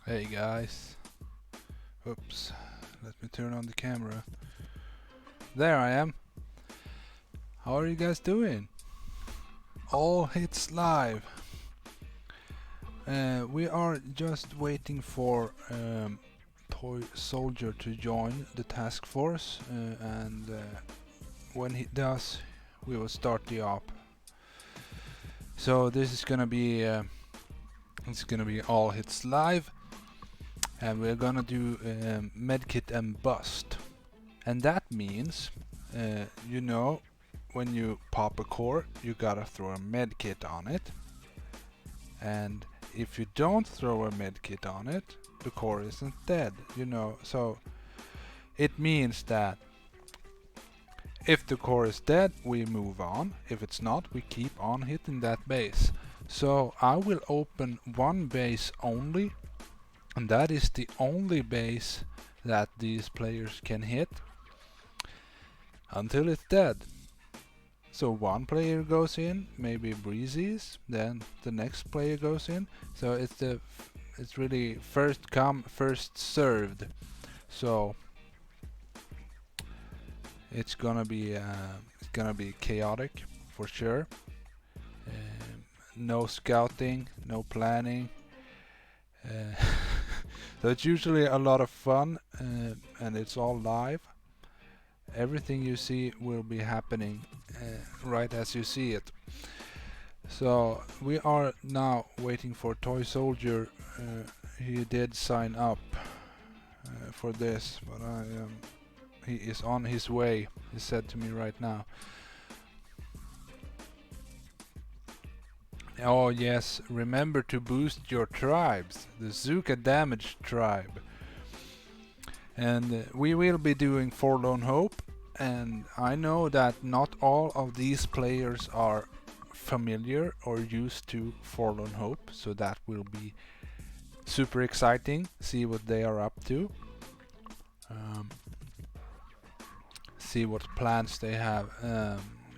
Hey guys. Oops. Let me turn on the camera. There I am. How are you guys doing? All hits live. We are just waiting for Toy Soldier to join the task force, and when he does, we will start the op. So this is gonna be all hits live, and we're gonna do medkit and bust. And that means, when you pop a core, you gotta throw a medkit on it. And if you don't throw a medkit on it, the core isn't dead, So it means that if the core is dead, we move on. If it's not, we keep on hitting that base. So I will open one base only, and that is the only base that these players can hit until it's dead. So one player goes in, maybe Breezy's, then the next player goes in. So it's really first come, first served. So it's gonna be chaotic for sure. No scouting, no planning. So it's usually a lot of fun, and it's all live. Everything you see will be happening right as you see it. So we are now waiting for Toy Soldier. He did sign up for this, but he is on his way, he said to me right now. Oh yes, remember to boost your tribes, the Zuka damage tribe. And we will be doing Forlorn Hope, and I know that not all of these players are familiar or used to Forlorn Hope, so that will be super exciting. See what they are up to. See what plans they have.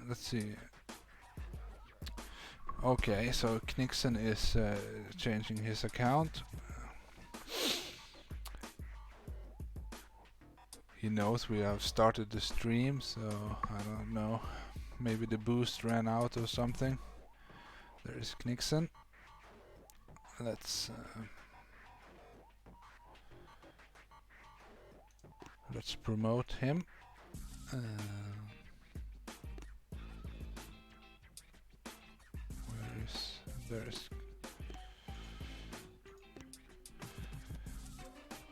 Let's see. Okay, so Knixon is changing his account. He knows we have started the stream, so I don't know. Maybe the boost ran out or something. There is Knixon. Let's promote him. There's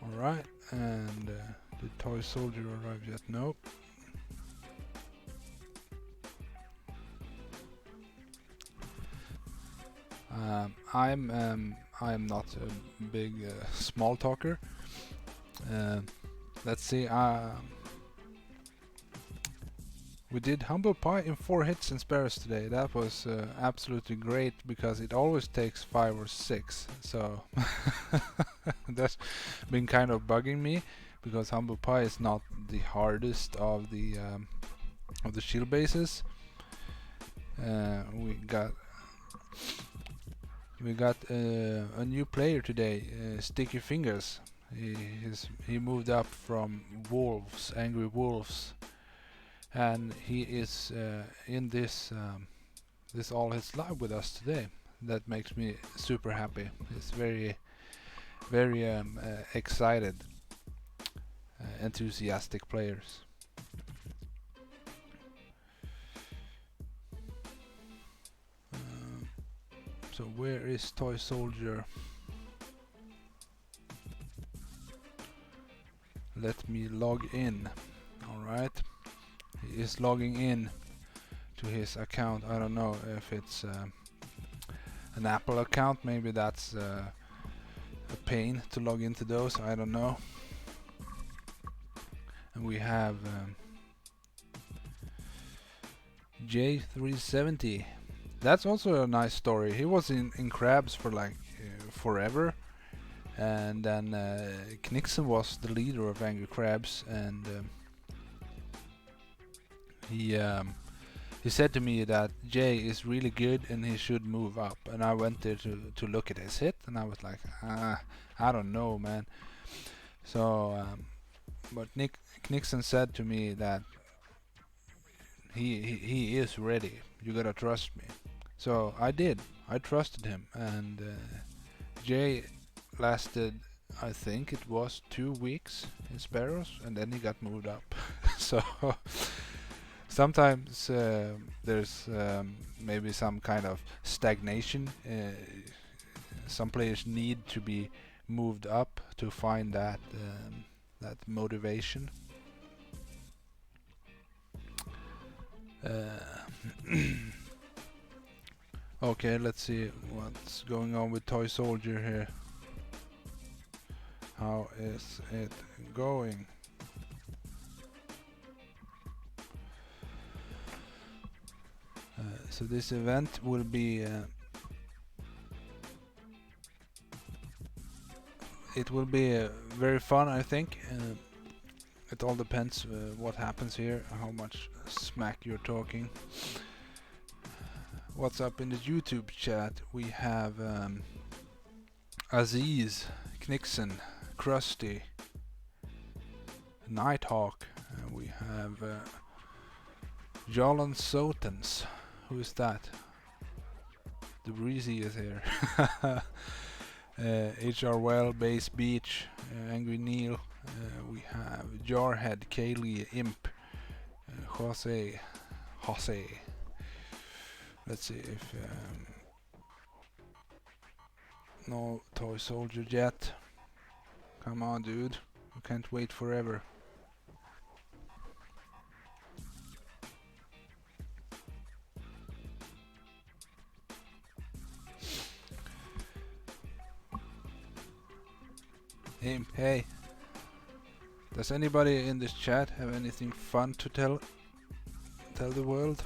alright, and the Toy Soldier arrived yet? Nope. I'm not a big small talker. Let's see. We did humble pie in 4 hits and spares today. That was absolutely great because it always takes 5 or 6. So that's been kind of bugging me because humble pie is not the hardest of the shield bases. We got a new player today, Sticky Fingers. He moved up from Wolves, Angry Wolves, and he is in this all his live with us today. That makes me super happy. He's very excited, enthusiastic players. So where is Toy Soldier? Let me log in. Alright. He is logging in to his account. I don't know if it's an Apple account. Maybe that's a pain to log into those. I don't know. And we have J370. That's also a nice story. He was in Crabs for like forever, and then Knixon was the leader of Angry Crabs, and he He said to me that Jay is really good and he should move up. And I went there to look at his hit, and I was like, I don't know, man. So, but Nixon said to me that he is ready. You gotta trust me. So I did. I trusted him, and Jay lasted, I think it was 2 weeks in Sparrows, and then he got moved up. So sometimes there's maybe some kind of stagnation. Some players need to be moved up to find that motivation. Okay, let's see what's going on with Toy Soldier here. How is it going? So this event will be it will be very fun, I think. It all depends what happens here, how much smack you're talking. What's up in the YouTube chat? We have Aziz, Knixon, Krusty, Nighthawk. We have Jalan Sotens. Who is that? The Breezy is here. HR Well, Base Beach, Angry Neil. We have Jarhead, Kaylee, Imp, Jose. Let's see if no Toy Soldier yet. Come on, dude. You can't wait forever. Imp, hey. Does anybody in this chat have anything fun to tell the world?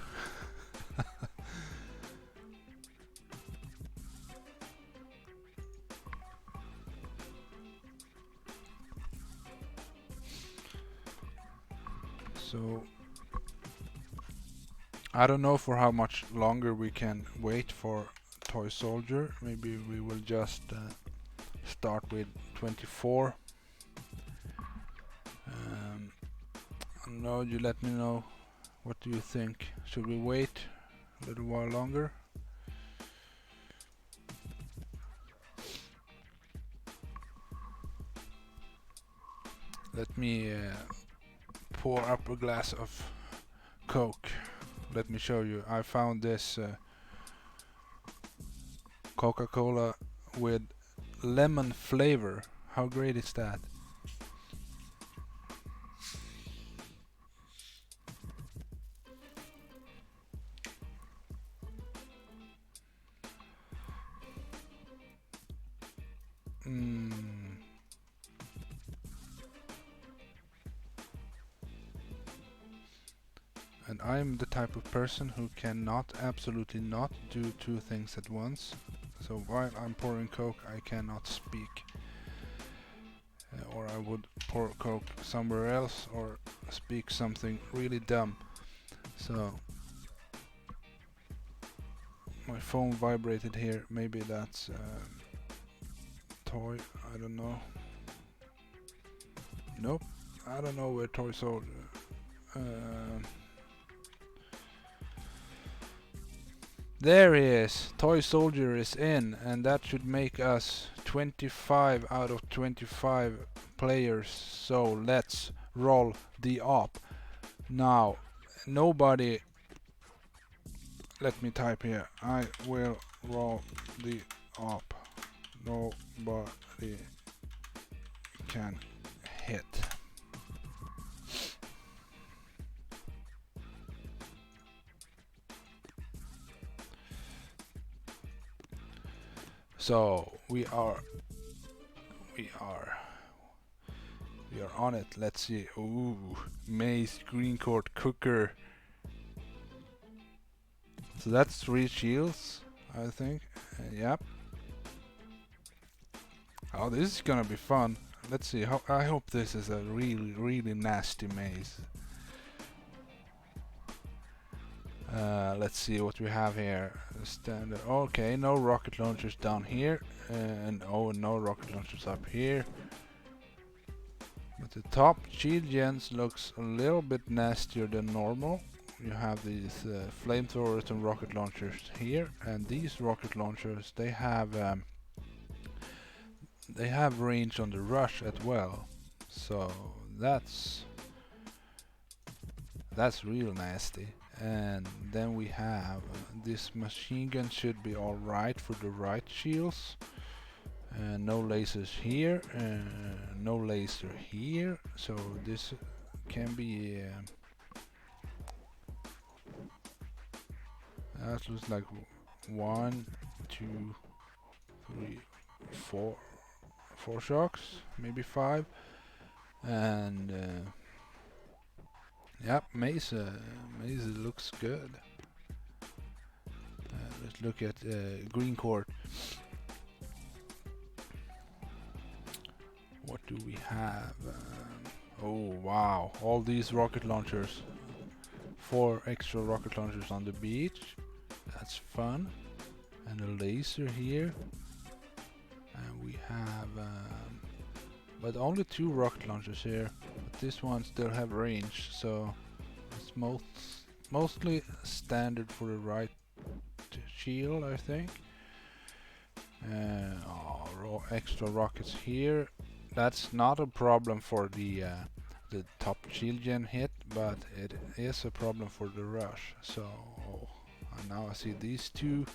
So I don't know for how much longer we can wait for Toy Soldier. Maybe we will just start with 24. I don't know, you let me know. What do you think? Should we wait a little while longer? Let me pour up a glass of Coke. Let me show you. I found this Coca-Cola with lemon flavor. How great is that? And I'm the type of person who cannot, absolutely not, do two things at once. So while I'm pouring Coke, I cannot speak. Or I would pour Coke somewhere else or speak something really dumb. So my phone vibrated here. Maybe that's Toy. I don't know. Nope. I don't know where Toy Soldier. There he is. Toy Soldier is in, and that should make us 25 out of 25 players. So let's roll the op. Now, nobody. Let me type here. I will roll the op. Nobody can hit. So we are on it. Let's see. Ooh, Maze, Green Court, Cooker. So that's 3 shields, I think. Yep. Oh, this is gonna be fun. Let's see. I hope this is a really nasty maze. Let's see what we have here. Standard. Okay, no rocket launchers down here, and oh, no rocket launchers up here. But the top shield gens looks a little bit nastier than normal. You have these flamethrowers and rocket launchers here, and these rocket launchers they have range on the rush as well. So that's real nasty. And then we have this machine gun should be alright for the right shields. No lasers here, no laser here, so this can be that looks like 1, 2, 3, 4 shocks, maybe 5. And yep, Mesa looks good. Let's look at green cord. What do we have? Oh wow, all these rocket launchers. 4 extra rocket launchers on the beach. That's fun. And a laser here. And we have but only 2 rocket launchers here. But this one still have range, so it's mostly standard for the right shield, I think. Extra rockets here. That's not a problem for the top shield gen hit, but it is a problem for the rush. So now I see these 2.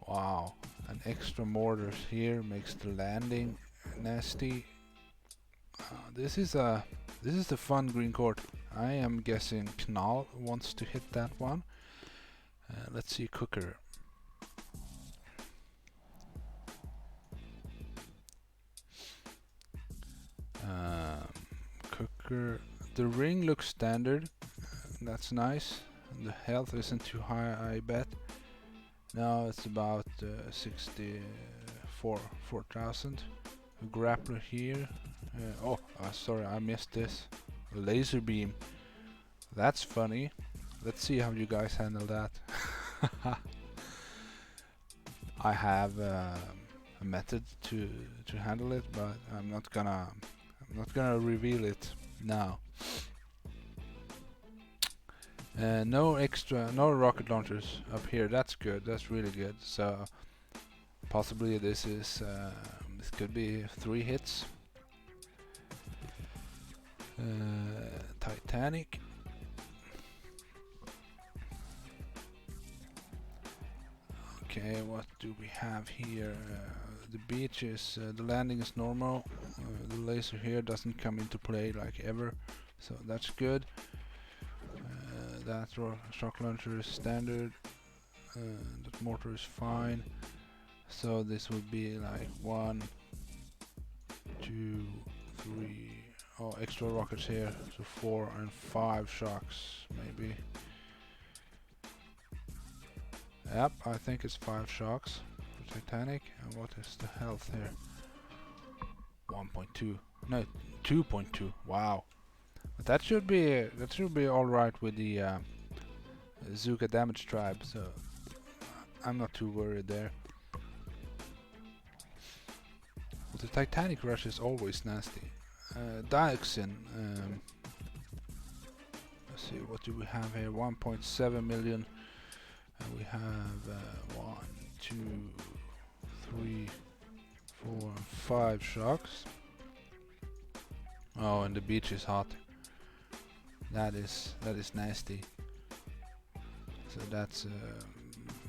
Wow, and extra mortars here makes the landing nasty. This is a fun green cord. I am guessing Knall wants to hit that one. Let's see cooker. Cooker. The ring looks standard. That's nice. And the health isn't too high, I bet. Now it's about 4,000. A grappler here. Sorry, I missed this. A laser beam. That's funny. Let's see how you guys handle that. I have a method to handle it, but I'm not gonna reveal it now. No rocket launchers up here. That's good. That's really good. So possibly this could be 3 hits. Titanic. Okay, what do we have here? The beach is the landing is normal. The laser here doesn't come into play like ever, so that's good. That shock launcher is standard. That mortar is fine. So this would be like 1, 2, 3. Oh, extra rockets here. So 4 and 5 shocks maybe. Yep, I think it's 5 shocks for Titanic. And what is the health here? 1.2. No, 2.2. Wow. But that should be all right with the Zuka damage tribe. So I'm not too worried there. But the Titanic rush is always nasty. Dioxin. Let's see, what do we have here? 1.7 million. And we have 1, 2, 3, 4, 5 shocks. Oh, and the beach is hot. That is nasty. So that's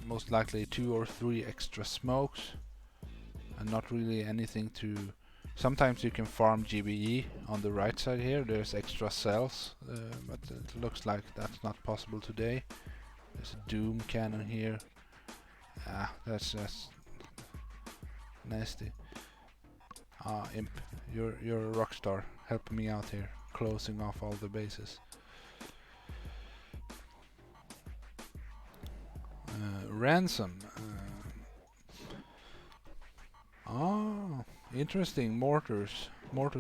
most likely 2 or 3 extra smokes, and not really anything to. Sometimes you can farm GBE on the right side here. There's extra cells, but it looks like that's not possible today. There's a Doom cannon here. That's nasty. Imp, you're a rock star. Help me out here, closing off all the bases. Ransom. Interesting. Mortars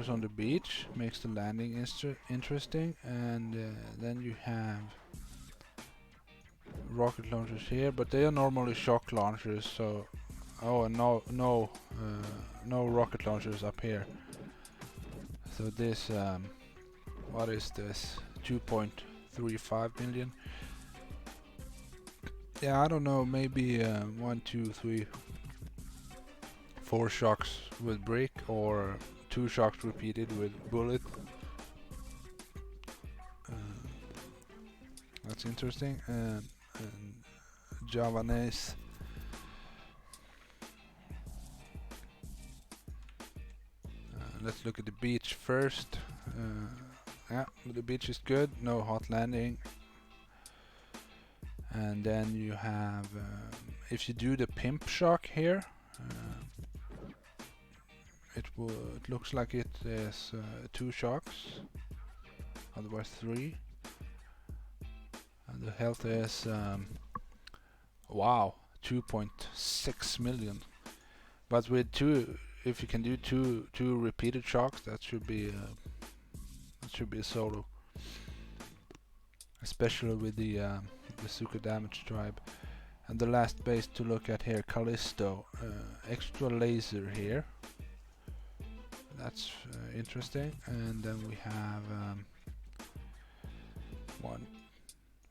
on the beach makes the landing interesting. And then you have rocket launchers here, but they are normally shock launchers. So, oh, and no rocket launchers up here. So this, what is this? 2.35 million. Yeah, I don't know. Maybe 1, 2, 3, 4 shocks with brick, or 2 shocks repeated with bullet. That's interesting. And Javanese. Let's look at the beach first. Yeah, the beach is good. No hot landing. And then you have, if you do the pimp shock here, it looks like it is 2 shocks, otherwise 3. And the health is wow, 2.6 million. But with 2, if you can do two repeated shocks, that should be a solo. Especially with the super damage tribe. And the last base to look at here, Callisto, extra laser here. That's interesting. And then we have 1,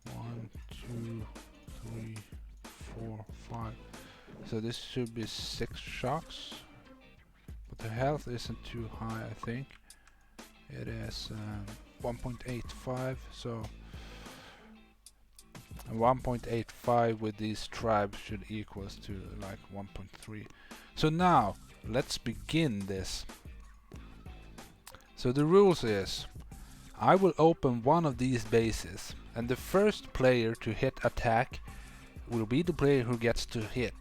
2, 3, 4, 5. So this should be 6 shocks. But the health isn't too high, I think. It is 1.85, so 1.85 with these tribes should equals to like 1.3. So now let's begin this. So the rules is, I will open one of these bases, and the first player to hit attack will be the player who gets to hit.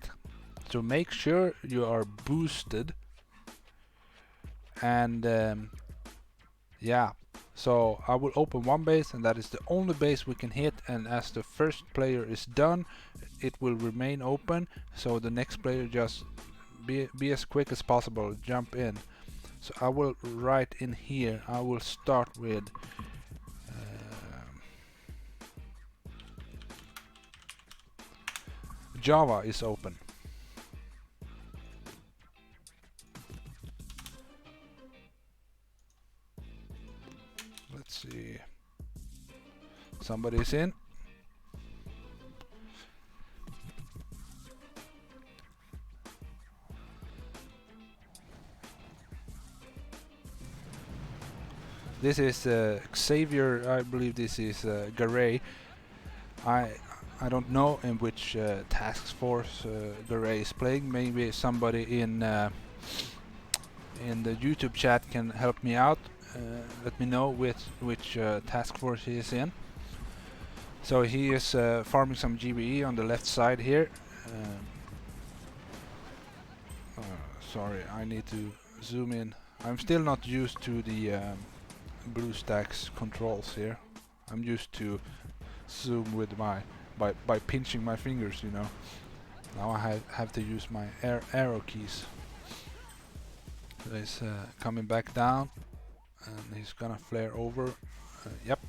So make sure you are boosted. And yeah, so I will open one base, and that is the only base we can hit, and as the first player is done, it will remain open, so the next player just be as quick as possible, jump in. So I will write in here, I will start with Java is open. Let's see. Somebody's in. This is Xavier, I believe this is Garay. I don't know in which task force Garay is playing. Maybe somebody in the YouTube chat can help me out. Let me know which task force he is in. So he is farming some GBE on the left side here. Sorry, I need to zoom in. I'm still not used to the BlueStacks controls here. I'm used to zoom with my by pinching my fingers, you know. Now I have to use my arrow keys. So he's coming back down, and he's gonna flare over. Yep.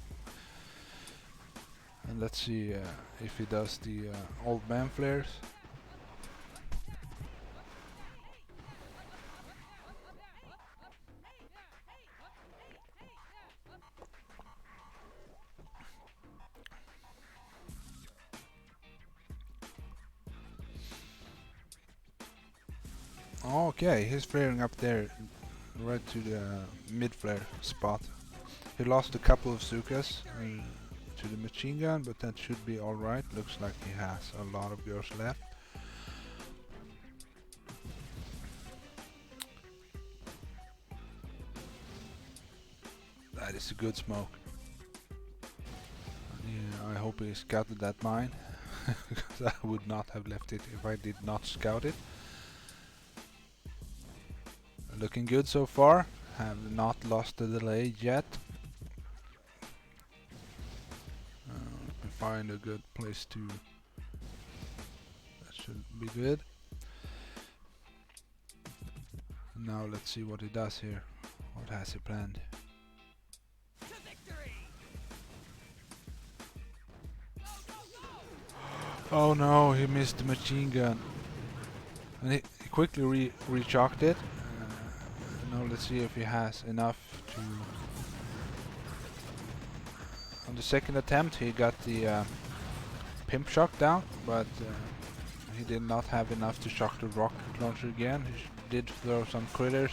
And let's see if he does the old man flares. Okay, he's flaring up there, right to the mid flare spot. He lost a couple of Zukas to the machine gun, but that should be alright. Looks like he has a lot of girls left. That is a good smoke. Yeah, I hope he scouted that mine, because I would not have left it if I did not scout it. Looking good so far. Have not lost the delay yet. Let me find a good place to. That should be good. Now let's see what he does here. What has he planned? Oh no, he missed the machine gun. And he quickly re-shocked it. Now let's see if he has enough to... On the second attempt he got the pimp shock down, but he did not have enough to shock the rocket launcher again. He did throw some critters.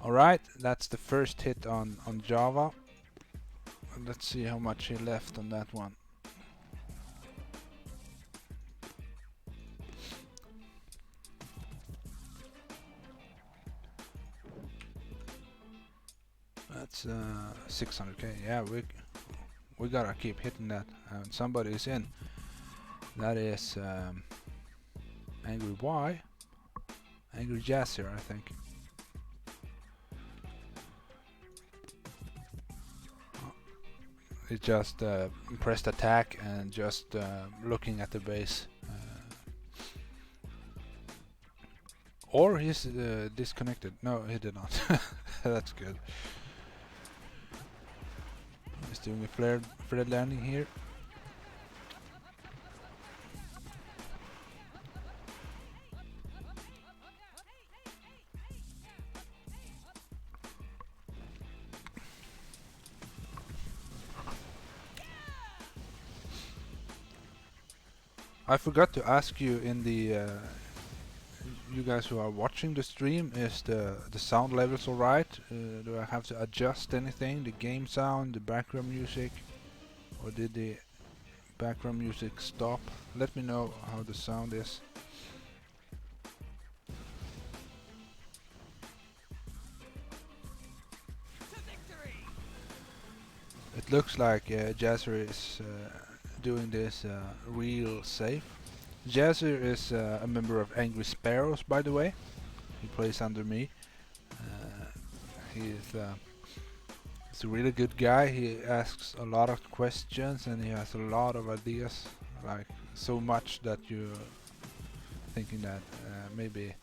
Alright, that's the first hit on Java. Let's see how much he left on that one. That's 600k. Yeah, we gotta keep hitting that. Somebody's in. That is Angry Y. Angry Jazzer, I think. He just pressed attack and just looking at the base. Or he's disconnected. No, he did not. That's good. He's doing a flared landing here. I forgot to ask you in the you guys who are watching the stream, is the sound levels alright? Do I have to adjust anything? The game sound, the background music, or did the background music stop? Let me know how the sound is. It looks like Jazzer is doing this real safe. Jazzer is a member of Angry Sparrows, by the way. He plays under me. He's a really good guy. He asks a lot of questions and he has a lot of ideas, like so much that you're thinking that maybe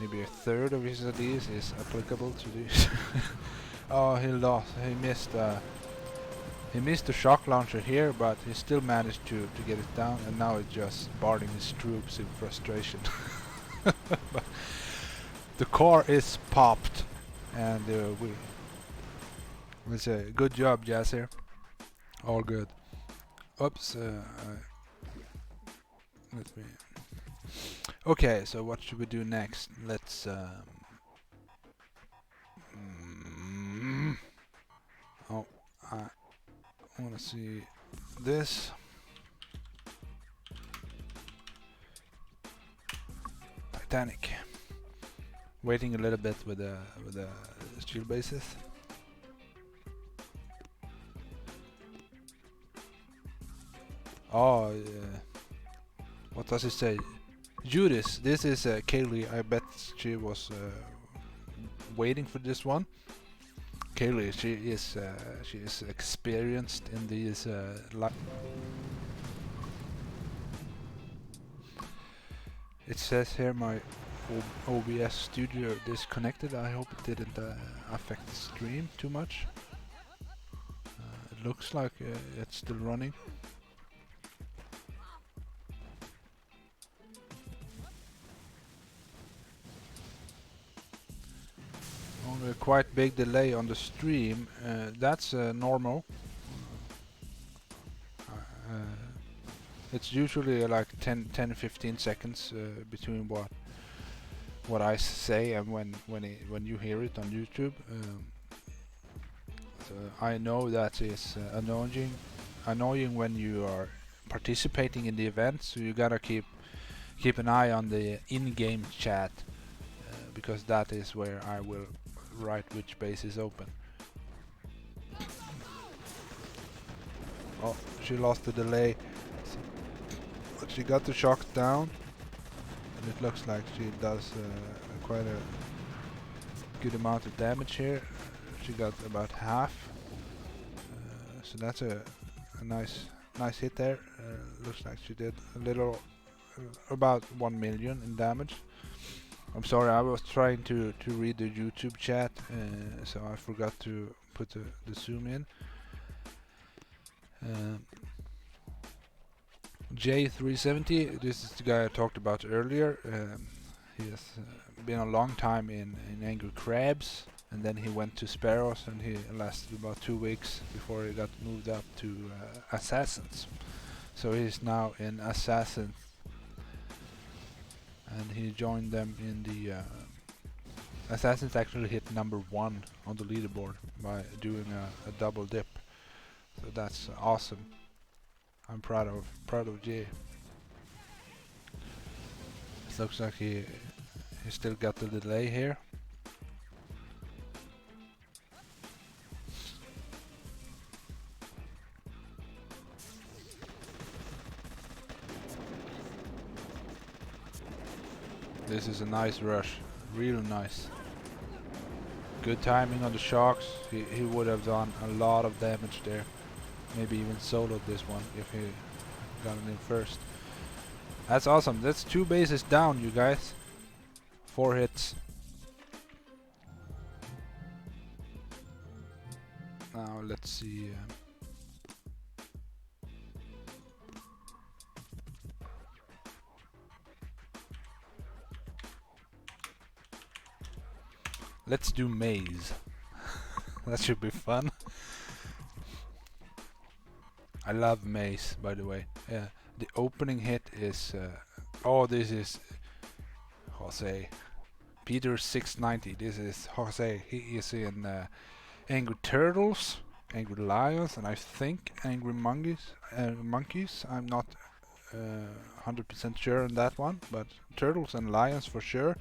a third of his ideas is applicable to this. Oh, he lost. He missed the shock launcher here, but he still managed to get it down, and now it's just boarding his troops in frustration. But the car is popped, and we say good job, Jazzer. All good. Oops. Let me. Okay, so what should we do next? Let's. Oh, I want to see this. Titanic. Waiting a little bit with the shield bases. Oh, what does it say? Judas. This is Kaylee. I bet she was waiting for this one. Kaylee, she is experienced in these It says here my OBS studio disconnected. I hope it didn't affect the stream too much. It looks like it's still running. Only a quite big delay on the stream. That's normal. It's usually like 10-15 seconds between what I say and when you hear it on YouTube. So I know that is annoying when you are participating in the event. So you gotta keep an eye on the in-game chat because that is where I will write which base is open. Oh, she lost the delay. But she got the shock down, and it looks like she does quite a good amount of damage here. She got about half, so that's a nice hit there. Looks like she did a little, about 1 million in damage. I'm sorry, I was trying to read the YouTube chat, so I forgot to put the zoom in. J370. This is the guy I talked about earlier. He has been a long time in Angry Crabs, and then he went to Sparrows, and he lasted about 2 weeks before he got moved up to Assassins. So he's now in Assassins, and he joined them in the Assassins. Actually hit #1 on the leaderboard by doing a double dip. So that's awesome. I'm proud of Jay. It looks like he still got the delay here. This is a nice rush, real nice. Good timing on the shocks. He would have done a lot of damage there. Maybe even soloed this one if he got it in first. That's awesome. That's 2 bases down, you guys. 4 hits. Now let's see. Let's do maze. That should be fun. I love maze, by the way. Yeah, the opening hit is. Oh, this is Jose. Peter 690. This is Jose. He is in Angry Turtles, Angry Lions, and I think Angry Monkeys. Monkeys. I'm not 100% sure on that one, but Turtles and Lions for sure.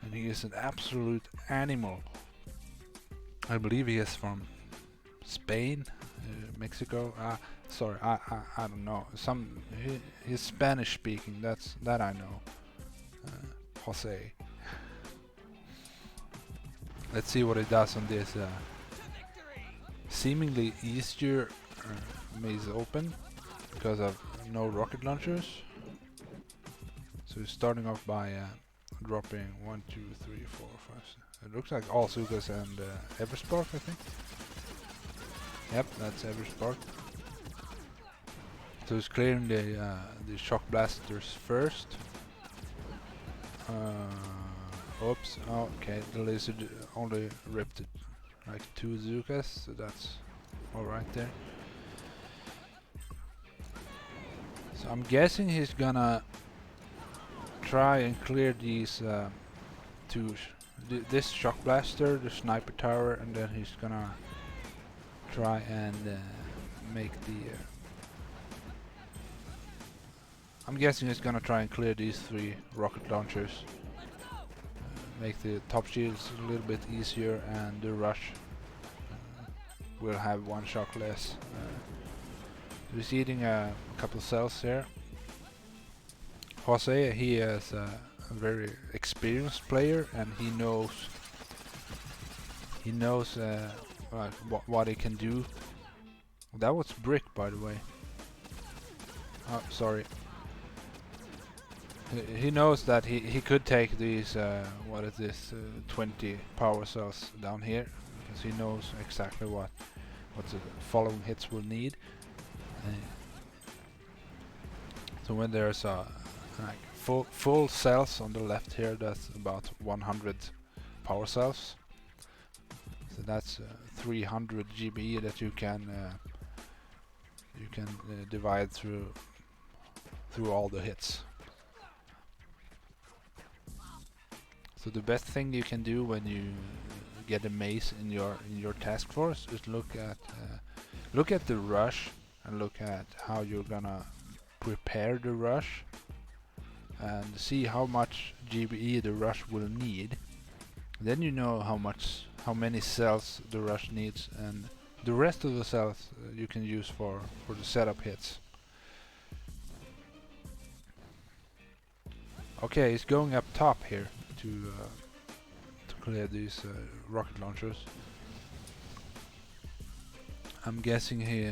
And he is an absolute animal. I believe he is from Spain, Mexico. Sorry, I don't know. He's Spanish speaking. That I know. Jose. Let's see what he does on this seemingly easier maze open because of no rocket launchers. So he's starting off by dropping 1, 2, 3, 4, 5. It looks like all Sugas and Everspark, I think. Yep, that's Everspark. So he's clearing the shock blasters first. Oops. Oh, okay, the lizard only ripped it like 2 Zukas, so that's alright there. So I'm guessing he's gonna try and clear these this shock blaster, the sniper tower, and then he's gonna try and make the I'm guessing he's gonna try and clear these 3 rocket launchers, make the top shields a little bit easier, and the rush will have 1 shock less. He's eating a couple cells here. Jose, he is a very experienced player, and he knows what he can do. That was brick, by the way. Oh, sorry. He knows that he could take these what is this 20 power cells down here, because he knows exactly what the following hits will need. So when there's like full cells on the left here, that's about 100 power cells. So that's 300 GBE that you can divide through all the hits. So the best thing you can do when you get a maze in your task force is look at the rush and look at how you're gonna prepare the rush and see how much GBE the rush will need. Then you know how many cells the rush needs, and the rest of the cells you can use for the setup hits. Okay, he's going up top here to clear these rocket launchers. I'm guessing he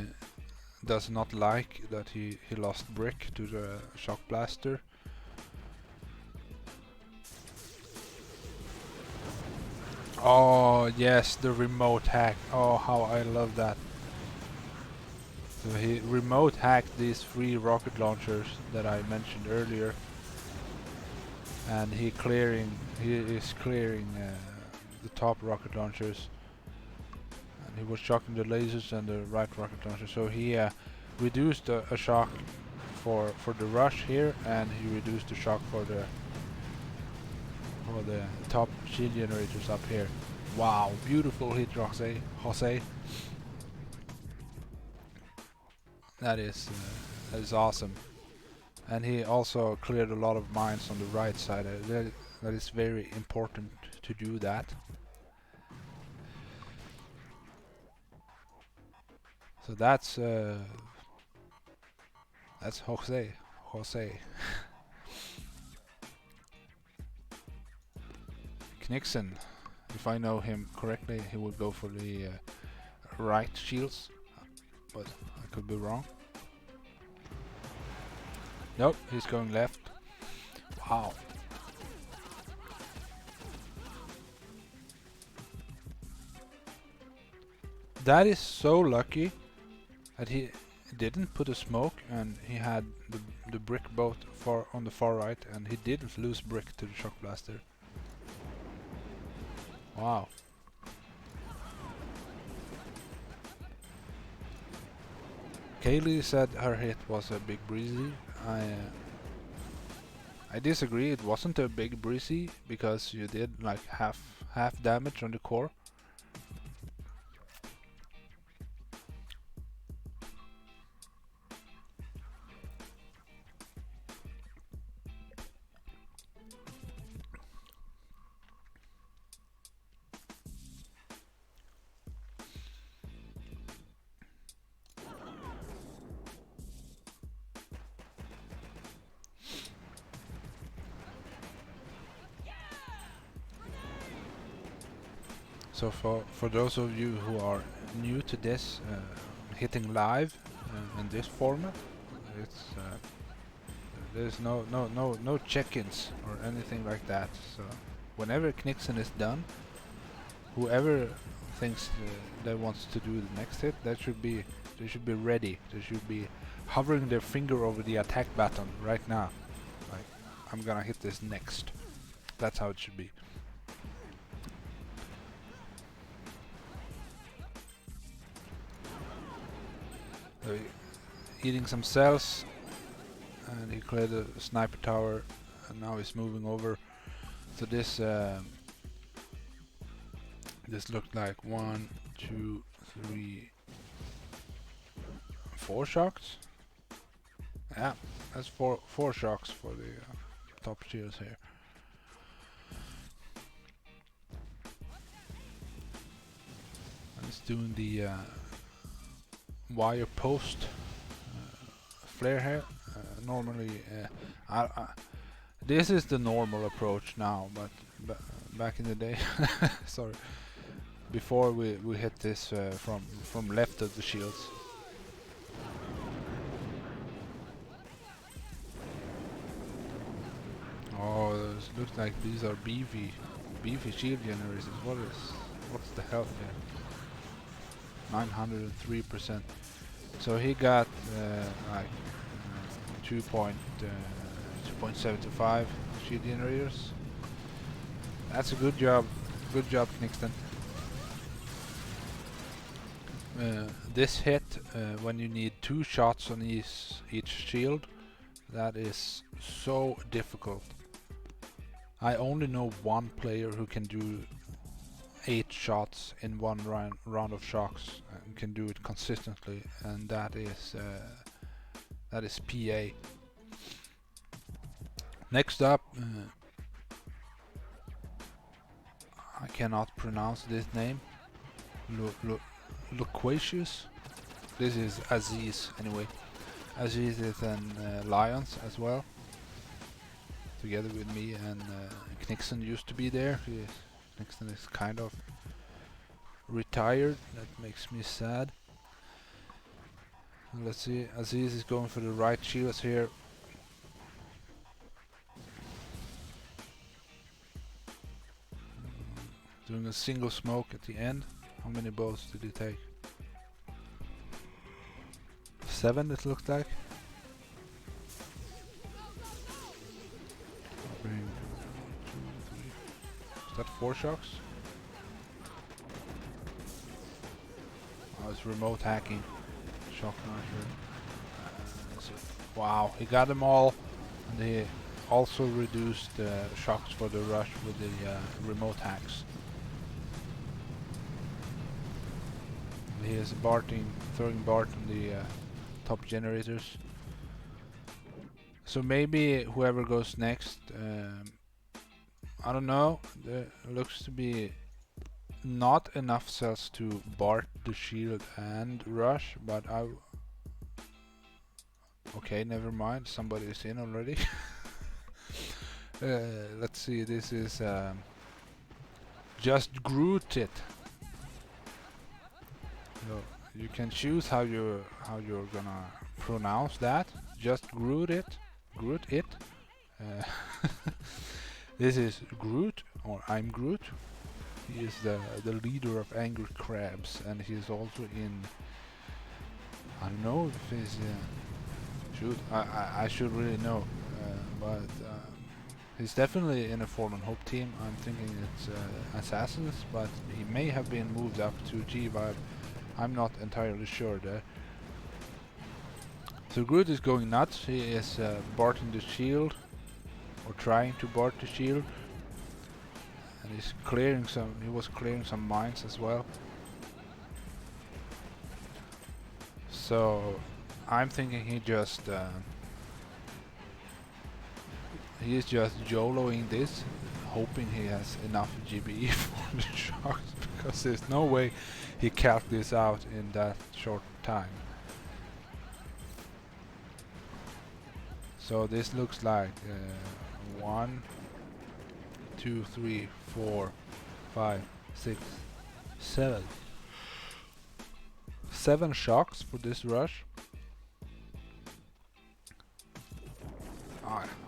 does not like that he lost brick to the shock blaster. Oh yes, the remote hack. Oh, how I love that. So he remote hacked these 3 rocket launchers that I mentioned earlier, and he is clearing the top rocket launchers, and he was shocking the lasers and the right rocket launcher. So he reduced a shock for the rush here, and he reduced the shock for the top shield generators up here. Wow, beautiful hit, Jose. That is awesome. And he also cleared a lot of mines on the right side. That is very important to do that. So that's Jose. Knixon, if I know him correctly, he would go for the right shields, but I could be wrong. Nope, he's going left. Wow. That is so lucky that he didn't put a smoke, and he had the brick boat on the far right, and he didn't lose brick to the shock blaster. Wow. Kaylee said her hit was a big Breezy. I disagree. It wasn't a big Breezy because you did like half damage on the core. So for those of you who are new to this, hitting live in this format, it's there's no check-ins or anything like that. So whenever Knixon is done, whoever thinks that wants to do the next hit, they should be ready. They should be hovering their finger over the attack button right now. Like, I'm gonna hit this next. That's how it should be. Eating some cells, and he cleared the sniper tower, and now he's moving over. So this looked like 1, 2, 3, 4 shocks. Yeah, that's four shocks for the top shields here. And it's doing the wire post flare here. Normally, this is the normal approach now, but back in the day, sorry, before we hit this from left of the shields. Oh, this looks like these are beefy shield generators. What's the health here? 903%. So he got like 2.75 shield generators. That's a good job. Good job, Knixton. This hit, when you need 2 shots on each shield, that is so difficult. I only know one player who can do 8 shots in one round of shocks and can do it consistently, and that is PA. Next up, I cannot pronounce this name. Loquacious. This is Aziz anyway. Aziz is an Lions as well, together with me, and Knixon used to be there. Knixon is kind of retired. That makes me sad. Let's see. Aziz is going for the right shields here. Doing a single smoke at the end. How many bolts did he take? 7 it looks like. Bring 1, 2, 3. Is that 4 shocks? Oh, it's remote hacking. Shock launcher. Wow, he got them all. And he also reduced shocks for the rush with the remote hacks. He is throwing Bart on the top generators. So maybe whoever goes next, I don't know. There looks to be not enough cells to Bart the shield and rush, but okay, never mind. Somebody is in already. Let's see. This is just Groot it. So you can choose how you're gonna pronounce that. Just Groot it. Groot it. This is Groot, or I'm Groot. He is the leader of Angry Crabs, and he's also in. I don't know if he's. Shoot, I should really know, but he's definitely in a FORLORN HOPE team. I'm thinking it's Assassins, but he may have been moved up to G-Vibe. I'm not entirely sure there. So Groot is going nuts. He is Barting the shield, or trying to Bart the shield, and he's clearing some. He was clearing some mines as well. So I'm thinking he is just YOLOing this, hoping he has enough GBE for the shocks, because there's no way he calced this out in that short time. So this looks like 1, 2, 3, 4, 5, 6, 7. 7 shocks for this rush.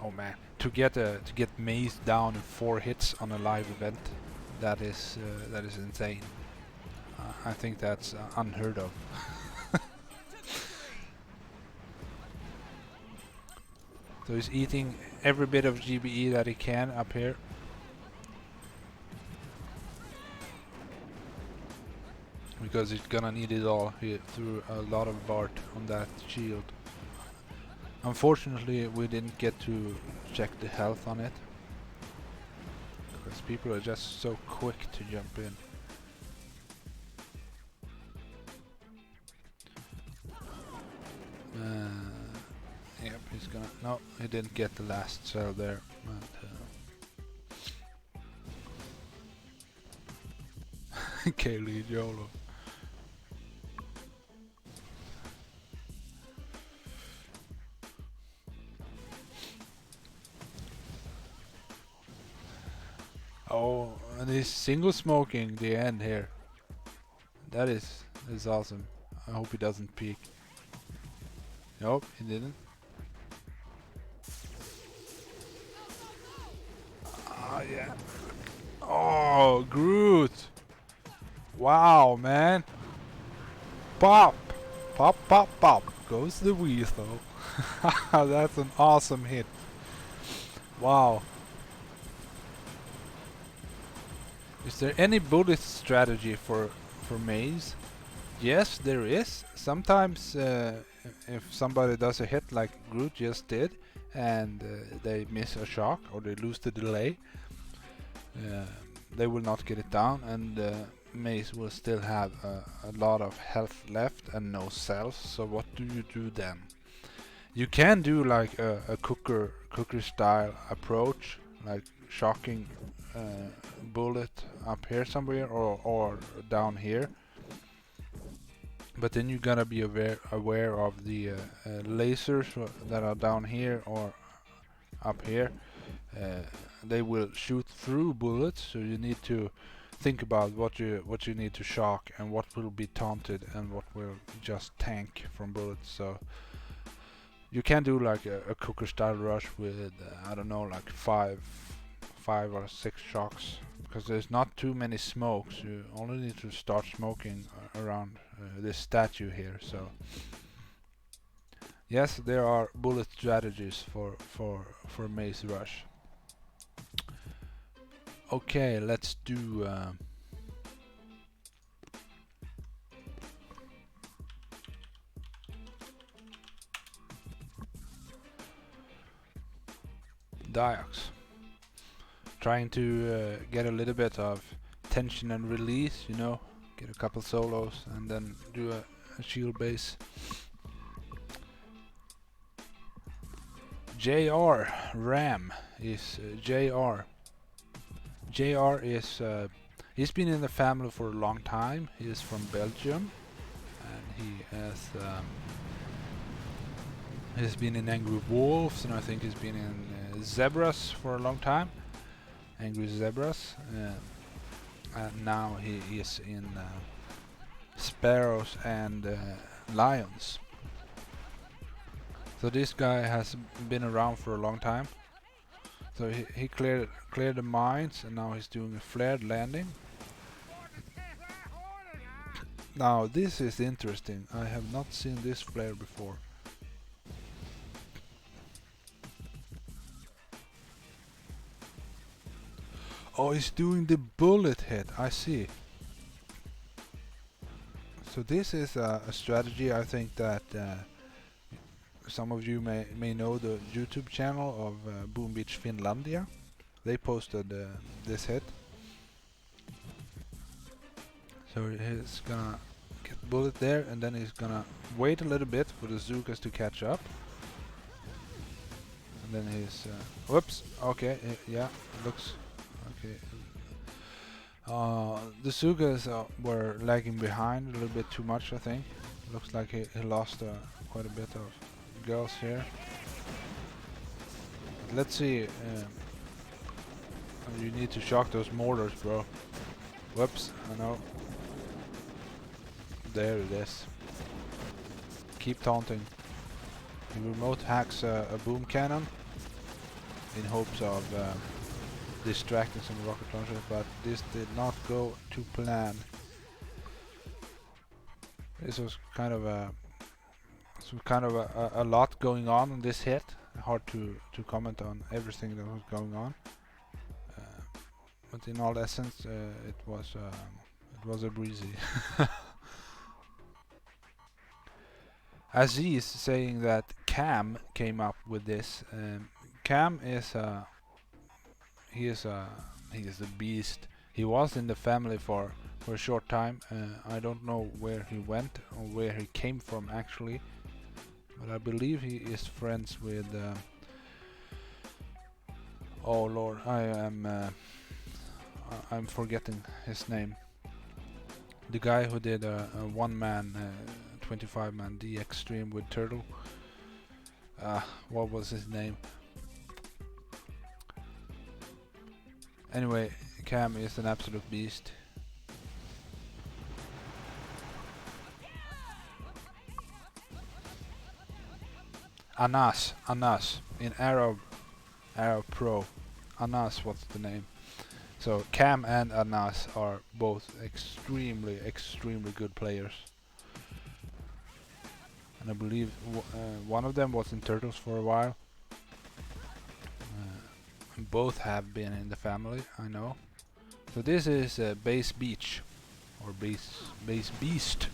Oh man, to get Maze down in 4 hits on a live event, that is insane. I think that's unheard of. So he's eating every bit of GBE that he can up here. Because he's gonna need it all. He threw a lot of Bart on that shield. Unfortunately, we didn't get to check the health on it, because people are just so quick to jump in. Yep, he's gonna. No, he didn't get the last cell there. But Kaylee YOLO. Oh, and he's single smoking the end here. That is awesome. I hope he doesn't peek. Nope, he didn't. Ah, yeah. Oh, Groot. Wow, man. Pop. Pop, pop, pop. Goes the weasel. That's an awesome hit. Wow. Is there any bullet strategy for Maze? Yes, there is. Sometimes if somebody does a hit like Groot just did, and they miss a shock or they lose the delay, they will not get it down, and Maze will still have a lot of health left and no cells. So what do you do then? You can do like a cooker style approach, like shocking bullet up here somewhere or down here. But then you gotta be aware of the lasers that are down here or up here. They will shoot through bullets, so you need to think about what you need to shock and what will be taunted and what will just tank from bullets. So you can do like a cooker style rush with I don't know, like five or 6 shocks, because there's not too many smokes. You only need to start smoking around this statue here. So Yes, there are bullet strategies for Maze Rush. Okay, let's do. Diox. Trying to get a little bit of tension and release, you know, get a couple solos and then do a shield base. JR Ram is JR. JR is he's been in the family for a long time. He is from Belgium, and he's been in Angry Wolves, and I think he's been in Zebras for a long time. Angry Zebras, and now he is in Sparrows and Lions. So this guy has been around for a long time. So he cleared the mines, and now he's doing a flared landing. Now this is interesting. I have not seen this flare before. Oh, he's doing the bullet hit. I see. So this is a strategy. I think that some of you may know the YouTube channel of Boom Beach Finlandia. They posted this hit. So he's gonna get bullet there, and then he's gonna wait a little bit for the Zookas to catch up. And then he's whoops. Okay, yeah, looks okay. The Zookas were lagging behind a little bit too much, I think. Looks like he lost quite a bit of girls here. But let's see. You need to shock those mortars, bro. Whoops, I know. There it is. Keep taunting. He remote hacks a boom cannon in hopes of distracting some rocket launchers, but this did not go to plan. This was kind of a lot going on in this hit. Hard to comment on everything that was going on, but in all essence, it was a breezy. Aziz saying that Cam came up with this. Cam is he is a beast. He was in the family for a short time. I don't know where he went or where he came from actually, but I believe he is friends with. Oh Lord, I'm forgetting his name. The guy who did a one-man, 25-man DX stream with Turtle. What was his name? Anyway, Cam is an absolute beast. Anas in Arab Pro. Anas, what's the name? So Cam and Anas are both extremely good players. And I believe one of them was in Turtles for a while. Both have been in the family, I know. So this is Base Beach, or Base Beast.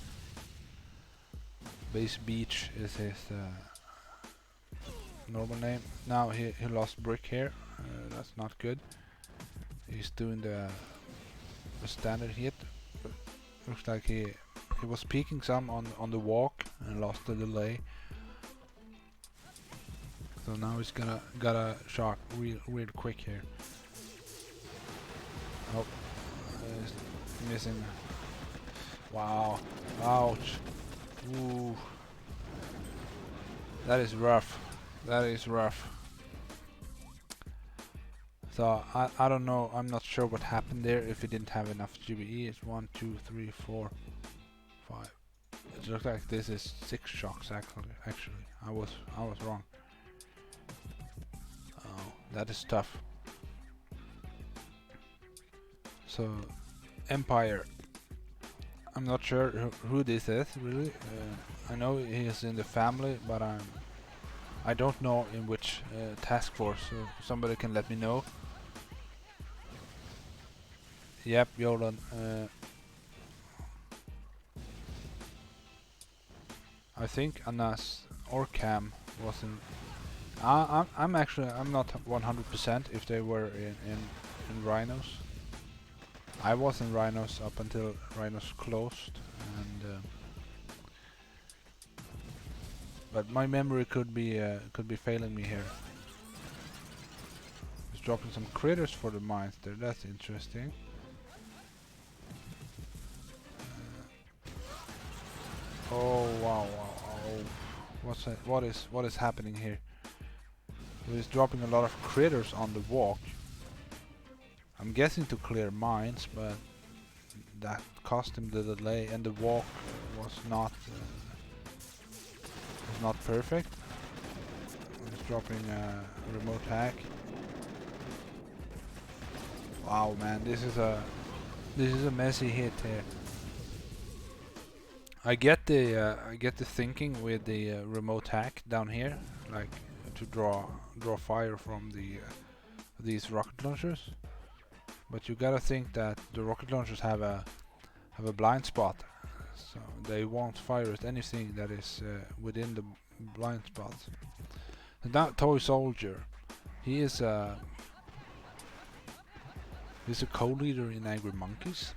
Base Beach is his normal name. Now he lost Brick here. That's not good. He's doing the standard hit. Looks like he was peeking some on the walk and lost the delay. So now he's gotta shock real quick here. Oh, he's missing. Wow, ouch. Ooh, that is rough. That is rough. So I don't know. I'm not sure what happened there. If he didn't have enough GBE, it's 1, 2, 3, 4, 5. It looks like this is 6 shocks actually. I was wrong. Oh, that is tough. So Empire. I'm not sure who this is really. I know he is in the family, but I don't know in which task force, so somebody can let me know. Yep, Yolan. I think Anas or Cam was in. I'm actually not 100% if they were in Rhinos. I was in Rhinos up until Rhinos closed, and but my memory could be failing me here. He's dropping some critters for the mines there. That's interesting. Oh wow! Oh, what is happening here? He's dropping a lot of critters on the walk. I'm guessing to clear mines, but that cost him the delay, and the walk was not perfect. He's dropping a remote hack. Wow, man, this is a messy hit here. I get the thinking with the remote hack down here, like to draw fire from these rocket launchers. But you gotta think that the rocket launchers have a blind spot, so they won't fire at anything that is within the blind spot. And that toy soldier, he's a co-leader in Angry Monkeys.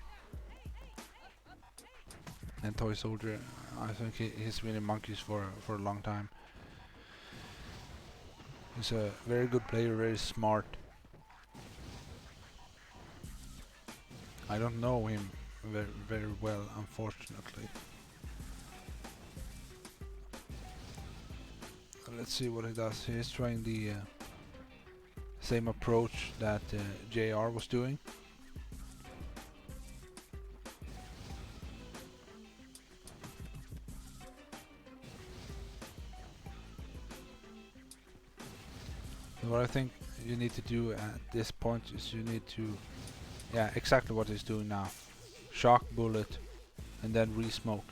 And toy soldier, I think he's been in Monkeys for a long time. He's a very good player, very smart. I don't know him very well, unfortunately. Let's see what he does. He's trying the same approach that JR was doing. So what I think you need to do at this point is you need to, yeah, exactly what he's doing now. Shock bullet and then re-smoke.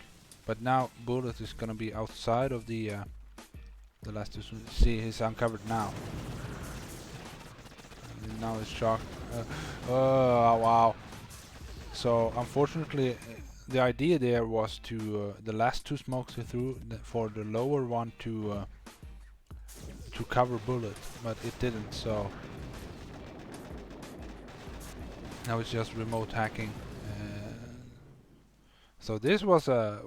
But now bullet is gonna be outside of the last two. See, he's uncovered now. And now it's shock. Oh wow! So unfortunately, the idea there was to the last two smokes he threw for the lower one to cover bullet, but it didn't. So now it's just remote hacking. So this was a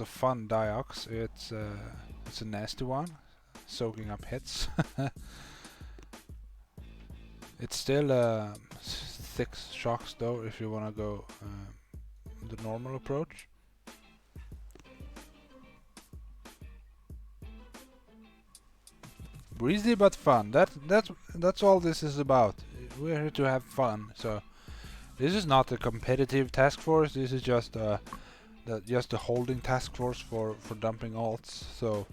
fun diox. It's a nasty one, soaking up hits. It's still 6 shocks though if you wanna go the normal approach. Breezy but fun. That's all this is about. We're here to have fun. So this is not a competitive task force. This is just a holding task force for dumping alts. So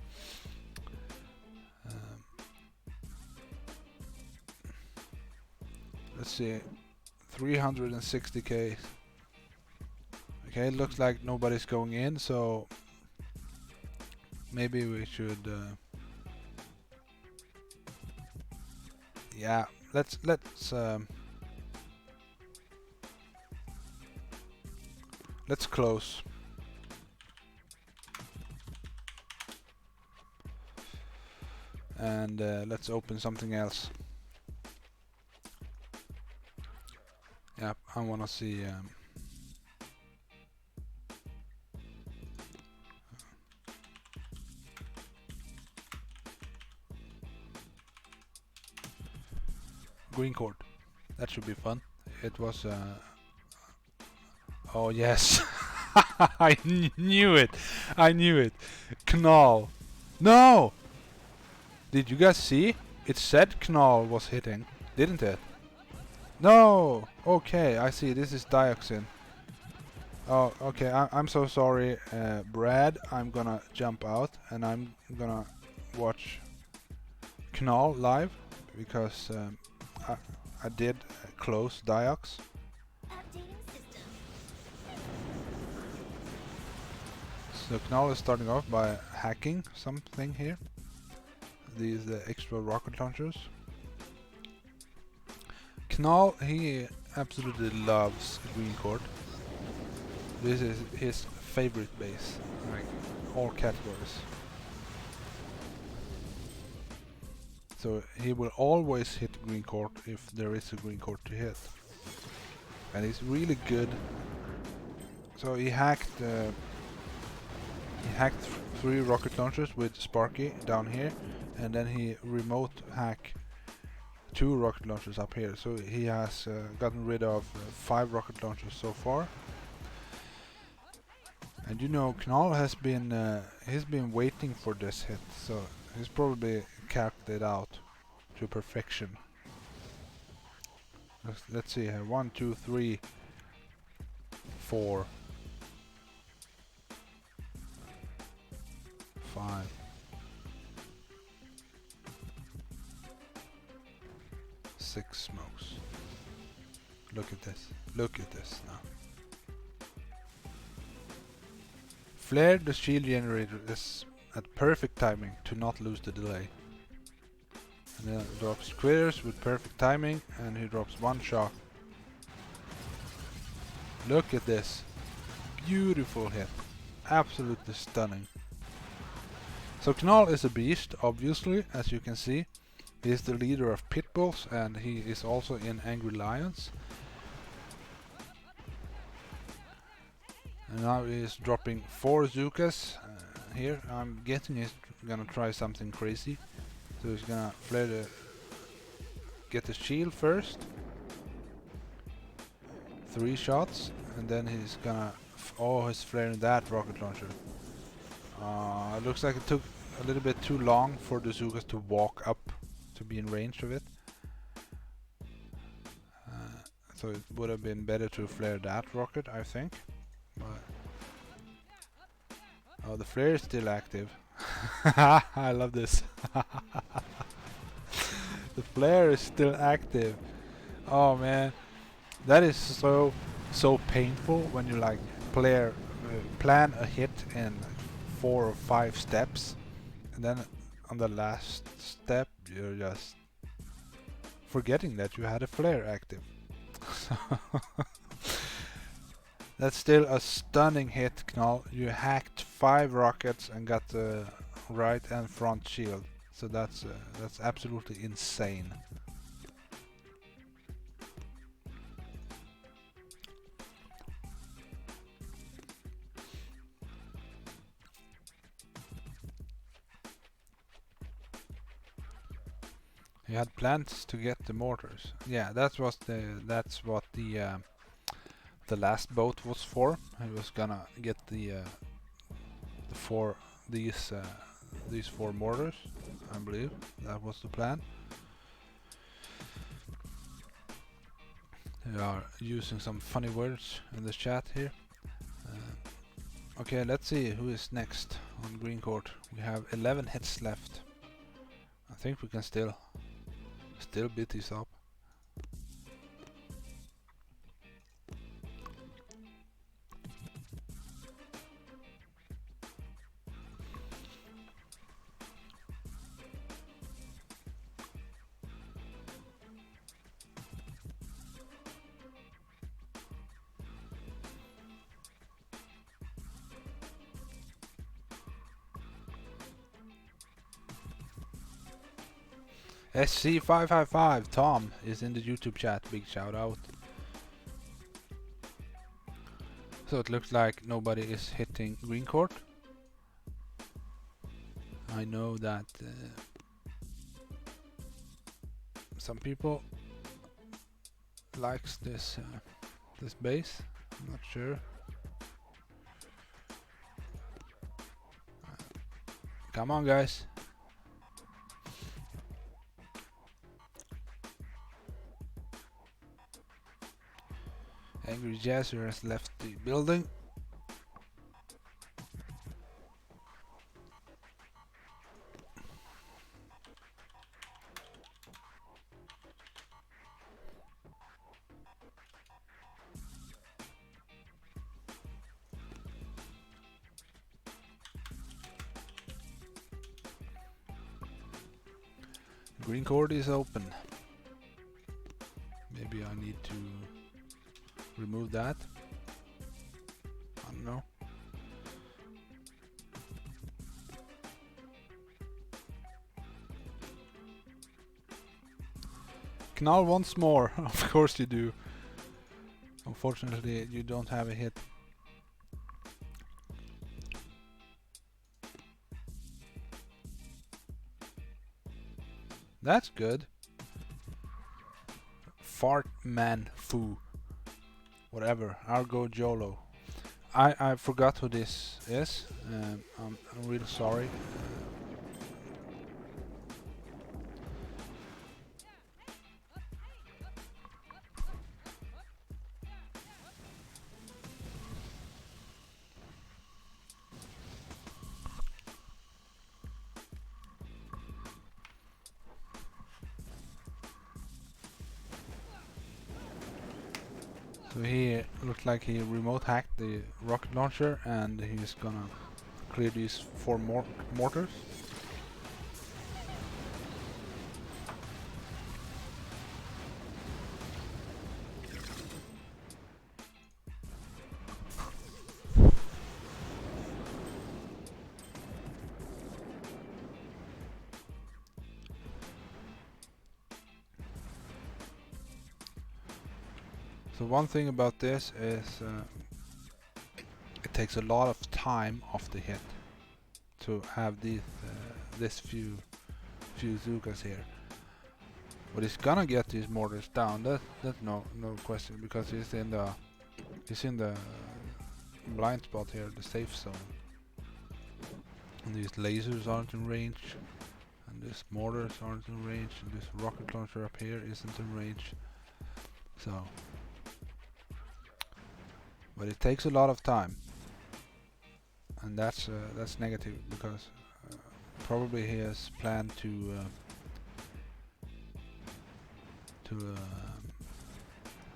let's see, 360k. Okay, it looks like nobody's going in. So maybe we should. Yeah, let's close. And let's open something else. Yeah, I wanna see. Green cord. That should be fun. It was. Oh yes, I knew it. I knew it. Knall. No. Did you guys see? It said Knall was hitting, didn't it? No. Okay, I see. This is dioxin. Oh, okay. I'm so sorry, Brad. I'm gonna jump out and I'm gonna watch Knall live because I did close diox. So Knall is starting off by hacking something here. these extra rocket launchers. Knall, he absolutely loves green court. This is his favorite base, like all categories. So he will always hit green court if there is a green court to hit. And he's really good. So he hacked 3 rocket launchers with Sparky down here, and then he remote hack 2 rocket launchers up here. So he has gotten rid of 5 rocket launchers so far. And you know, Knall has been he's been waiting for this hit, so he's probably calculated out to perfection. Let's see here. 1, 2, 3, 4, 5. 6 smokes. Look at this. Look at this now. Flare the shield generator is at perfect timing to not lose the delay. And then drops critters with perfect timing, and he drops 1 shock. Look at this. Beautiful hit. Absolutely stunning. So Knall is a beast, obviously, as you can see. He is the leader of Pitbulls, and he is also in Angry Lions. And now he is dropping 4 Zookas here. I'm guessing he's gonna try something crazy. So he's gonna flare get the shield first. 3 shots, and then he's gonna he's flaring that rocket launcher. It looks like it took a little bit too long for the Zookas to walk up to be in range of it. So it would have been better to flare that rocket, I think. But oh, the flare is still active. I love this. The flare is still active. Oh man, that is so painful when you like plan a hit in 4 or 5 steps, and then on the last step you're just forgetting that you had a flare active. That's still a stunning hit, Knall. You hacked 5 rockets and got the right and front shield. So that's absolutely insane. He had plans to get the mortars. Yeah, that's what the last boat was for. He was gonna get these 4 mortars, I believe. That was the plan. They are using some funny words in the chat here. Okay, let's see who is next on green court. We have 11 hits left. I think we can still beat this up. SC555 Tom is in the YouTube chat. Big shout out. So it looks like nobody is hitting green court. I know that some people likes this base. I'm not sure. Come on, guys. Angry Jazzer has left the building. Green cord is open. Maybe I need to remove that. I don't know. Knall once more. Of course you do. Unfortunately, you don't have a hit. That's good. Fart man foo. Whatever. Argo Jolo. I forgot who this is. I'm really sorry. So he looked like he remote hacked the rocket launcher, and he's gonna clear these 4 mortars. So one thing about this is it takes a lot of time off the hit to have these this few Zukas here. But he's gonna get these mortars down. That's no question, because he's in the blind spot here, the safe zone. And these lasers aren't in range, and these mortars aren't in range, and this rocket launcher up here isn't in range. So, but it takes a lot of time, and that's negative, because probably he has planned to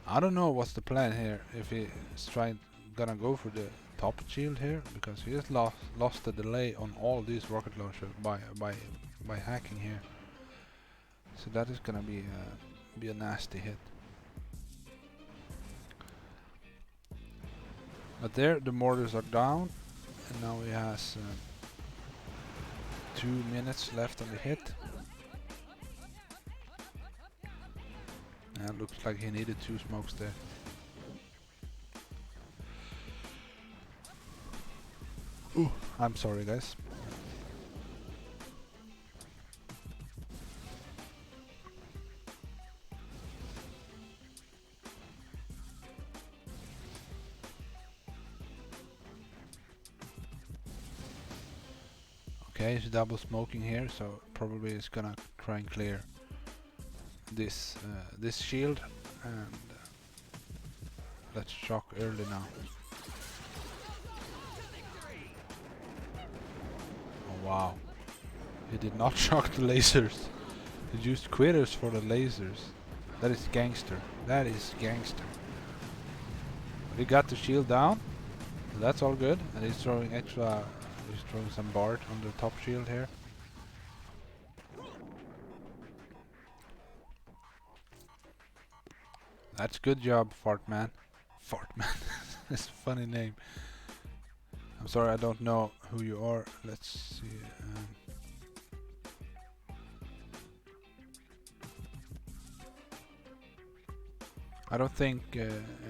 I don't know what's the plan here, if he's gonna go for the top shield here, because he has lost the delay on all these rocket launchers by hacking here. So that is gonna be a nasty hit. But there, the mortars are down, and now he has 2 minutes left on the hit. And it looks like he needed 2 smokes there. Ooh, I'm sorry guys. Okay, he's double smoking here, so probably he's gonna try and clear this shield, and let's shock early now. Oh wow, he did not shock the lasers. He used quitters for the lasers. That is gangster. That is gangster. But he got the shield down, so that's all good, and he's throwing he's throwing some Bard on the top shield here. That's good job, Fartman. Fartman. That's a funny name. I'm sorry, I don't know who you are. Let's see. I don't think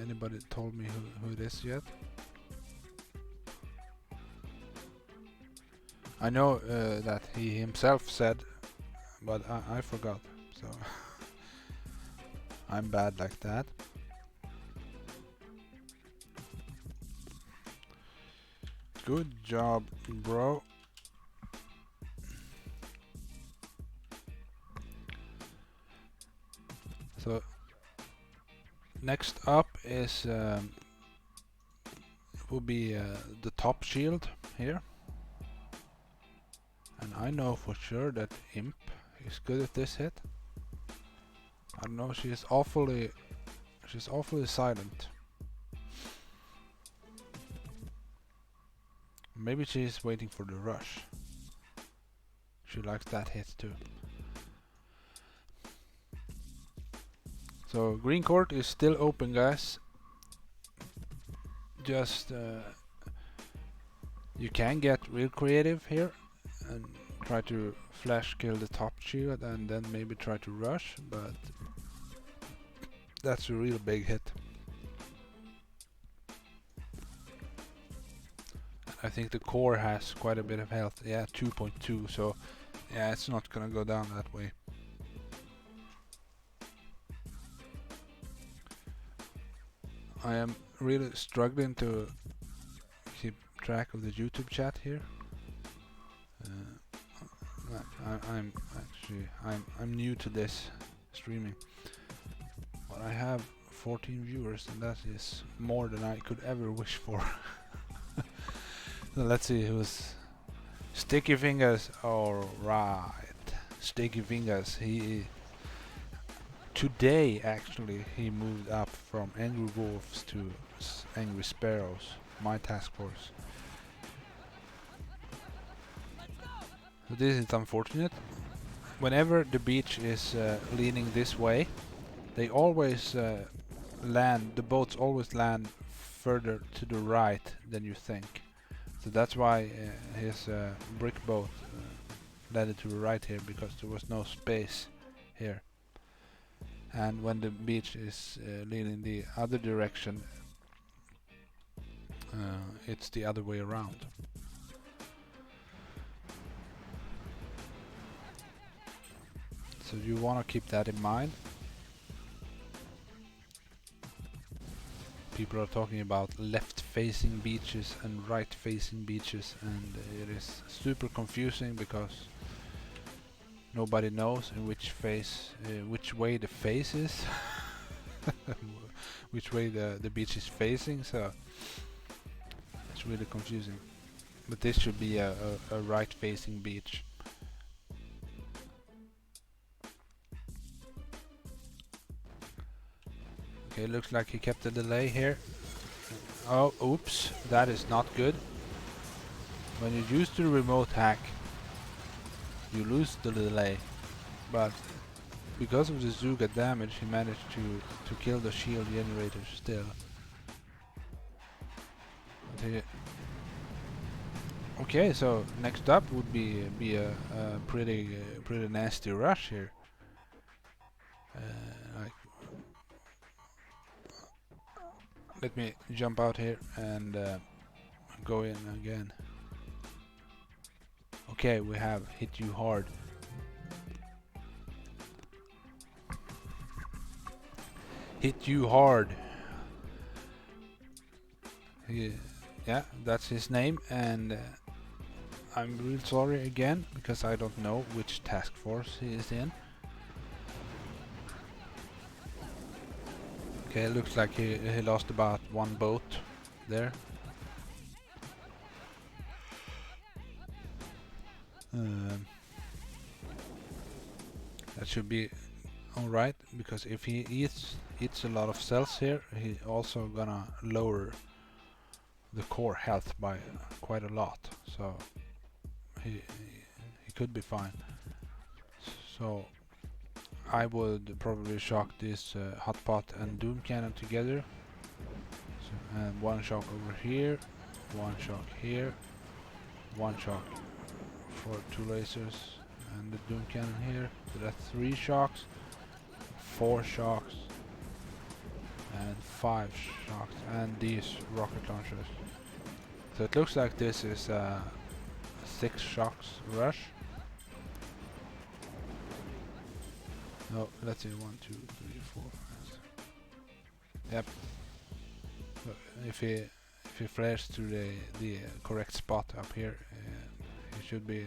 anybody told me who it is yet. I know that he himself said, but I forgot. So I'm bad like that. Good job, bro. So next up is will be the top shield here, and I know for sure that Imp is good at this hit. I don't know, she's awfully silent. Maybe she's waiting for the rush. She likes that hit too. So green court is still open, guys. Just you can get real creative here and try to flash kill the top shield and then maybe try to rush, but that's a real big hit. I think the core has quite a bit of health. Yeah, 2.2, so yeah, it's not gonna go down that way. I am really struggling to keep track of the YouTube chat here. I'm new to this streaming, but I have 14 viewers, and that is more than I could ever wish for. So let's see who's Sticky Fingers. All right, Sticky Fingers. He today actually he moved up from Angry Wolves to Angry Sparrows, my task force. So this is unfortunate. Whenever the beach is leaning this way, they always land. The boats always land further to the right than you think. So that's why his brick boat landed to the right here, because there was no space here. And when the beach is leaning the other direction, it's the other way around. So you want to keep that in mind. People are talking about left-facing beaches and right-facing beaches, and it is super confusing because nobody knows in which face, which way the face is, which way the beach is facing. So it's really confusing. But this should be a right-facing beach. Okay, looks like he kept the delay here. Oh, oops, that is not good. When you use the remote hack, you lose the delay. But because of the Zuga damage, he managed to kill the shield generator still. Okay, so next up would be a pretty nasty rush here. Like, let me jump out here and go in again. Okay, we have hit you hard. Hit you hard. Yeah, that's his name, and I'm real sorry again because I don't know which task force he is in. Okay, it looks like he lost about one boat there. That should be alright, because if he eats a lot of cells here, he also gonna lower the core health by quite a lot, so he could be fine. So I would probably shock this hot pot and doom cannon together. So, and one shock over here, one shock here, one shock for 2 lasers, and the doom cannon here. So that's 3 shocks, 4 shocks, and 5 shocks, and these rocket launchers. So it looks like this is a 6 shocks rush. No, let's see, 1, 2, 3, 4. Yep. So if he flares to the correct spot up here, he should be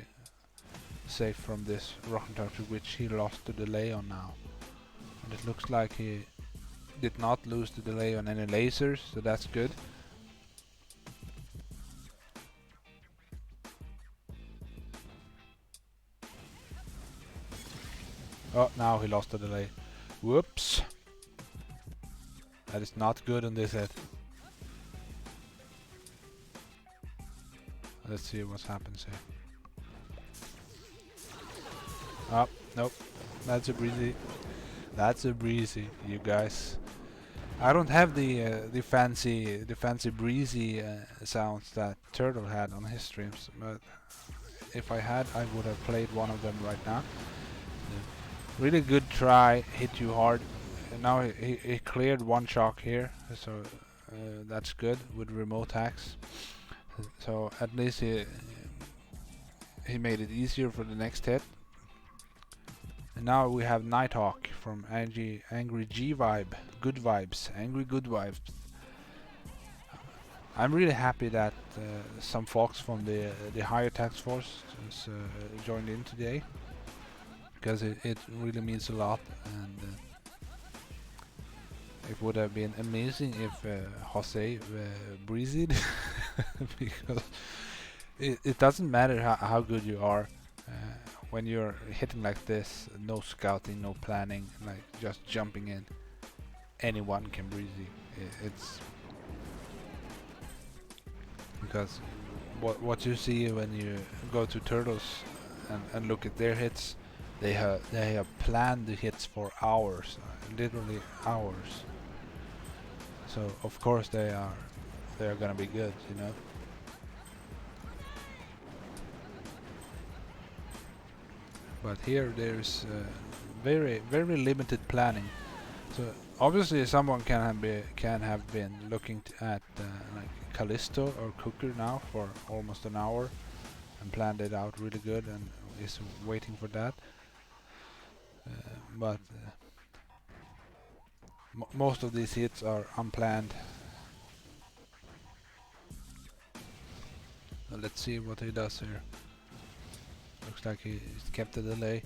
safe from this rocket launcher, which he lost the delay on now. And it looks like he did not lose the delay on any lasers, so that's good. Oh, now he lost the delay. Whoops. That is not good on this hit. Let's see what happens here. Oh, nope. That's a Breezy. That's a Breezy, you guys. I don't have the fancy Breezy sounds that Turtle had on his streams, but if I had, I would have played one of them right now. Really good try, hit you hard. And now he cleared one shock here, so that's good with remote hacks. So at least he made it easier for the next hit. And now we have Nighthawk from Angry G Vibe. Good vibes, angry good vibes. I'm really happy that some folks from the higher task force has joined in today, because it really means a lot, and it would have been amazing if Jose Breezy because it doesn't matter how good you are when you're hitting like this, no scouting, no planning, like just jumping in. Anyone can Breezy. It's because what you see when you go to Turtles and look at their hits, they have planned the hits for hours, literally hours. So of course they are gonna be good, you know. But here there's very limited planning. So obviously someone can have been looking at like Callisto or Cooker now for almost an hour and planned it out really good and is waiting for that. But most of these hits are unplanned. Let's see what he does here. Looks like he's kept the delay.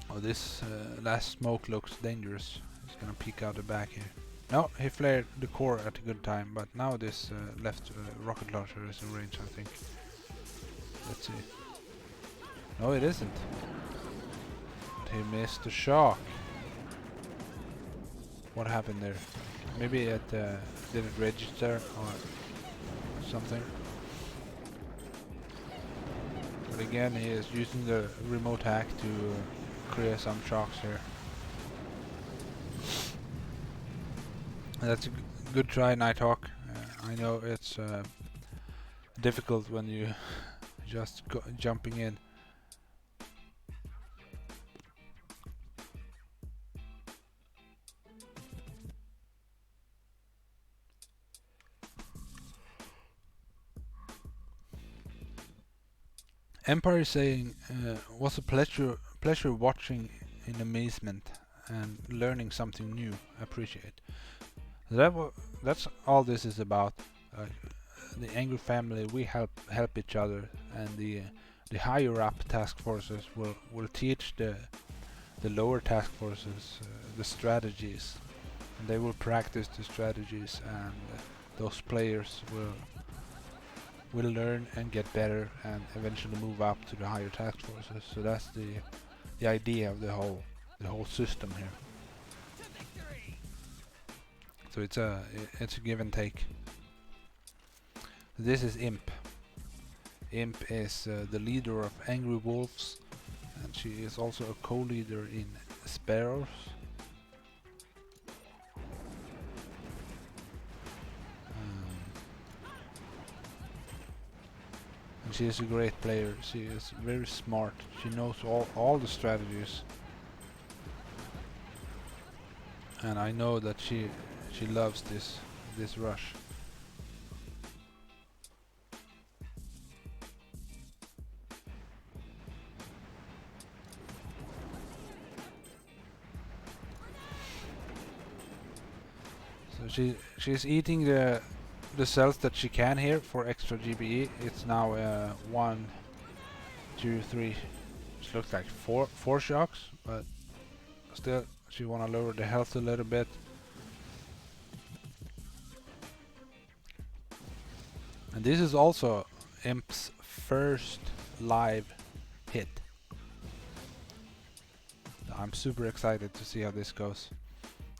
Oh, this last smoke looks dangerous. He's gonna peek out the back here. No, he flared the core at a good time, but now this left rocket launcher is in range, I think. Let's see. No, it isn't. But he missed the shock. What happened there? Maybe it didn't register or something. But again, he is using the remote hack to create some shocks here. That's a good try, Nighthawk. I know it's difficult when you just jumping in. Empire is saying, was a pleasure watching in amazement and learning something new. Appreciate. That's all this is about. The Angry family, we help each other, and the higher up task forces will teach the lower task forces the strategies, and they will practice the strategies, and those players will learn and get better, and eventually move up to the higher task forces. So that's the idea of the whole system here. So it's a give and take. This is Imp. Imp is the leader of Angry Wolves, and she is also a co-leader in Sparrows. And she is a great player. She is very smart. She knows all the strategies. And I know that she loves this rush. So she's eating the cells that she can here for extra GBE. It's now 1, 2, 3. It looks like four shocks, but still she wanna lower the health a little bit. And this is also Imp's first live hit. I'm super excited to see how this goes.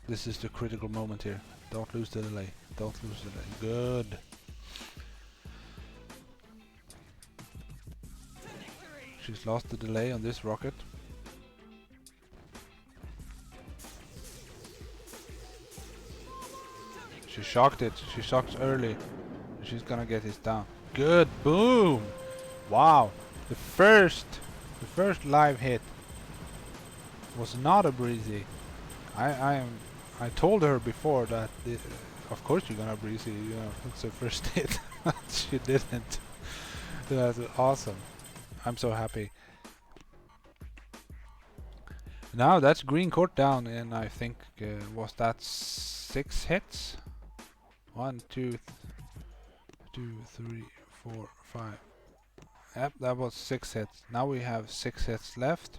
This is the critical moment here. Don't lose the delay. Don't lose the delay. Good. She's lost the delay on this rocket. She shocked it. She shocked early. She's gonna get this down. Good. Boom. Wow. The first live hit was not a Breezy. I told her before that of course you're gonna Breezy. You know, it's her first hit. She didn't. That's awesome. I'm so happy. Now that's green court down, and I think was that 6 hits? 1, 2, 3, 4, 5. Yep, that was 6 hits. Now we have 6 hits left.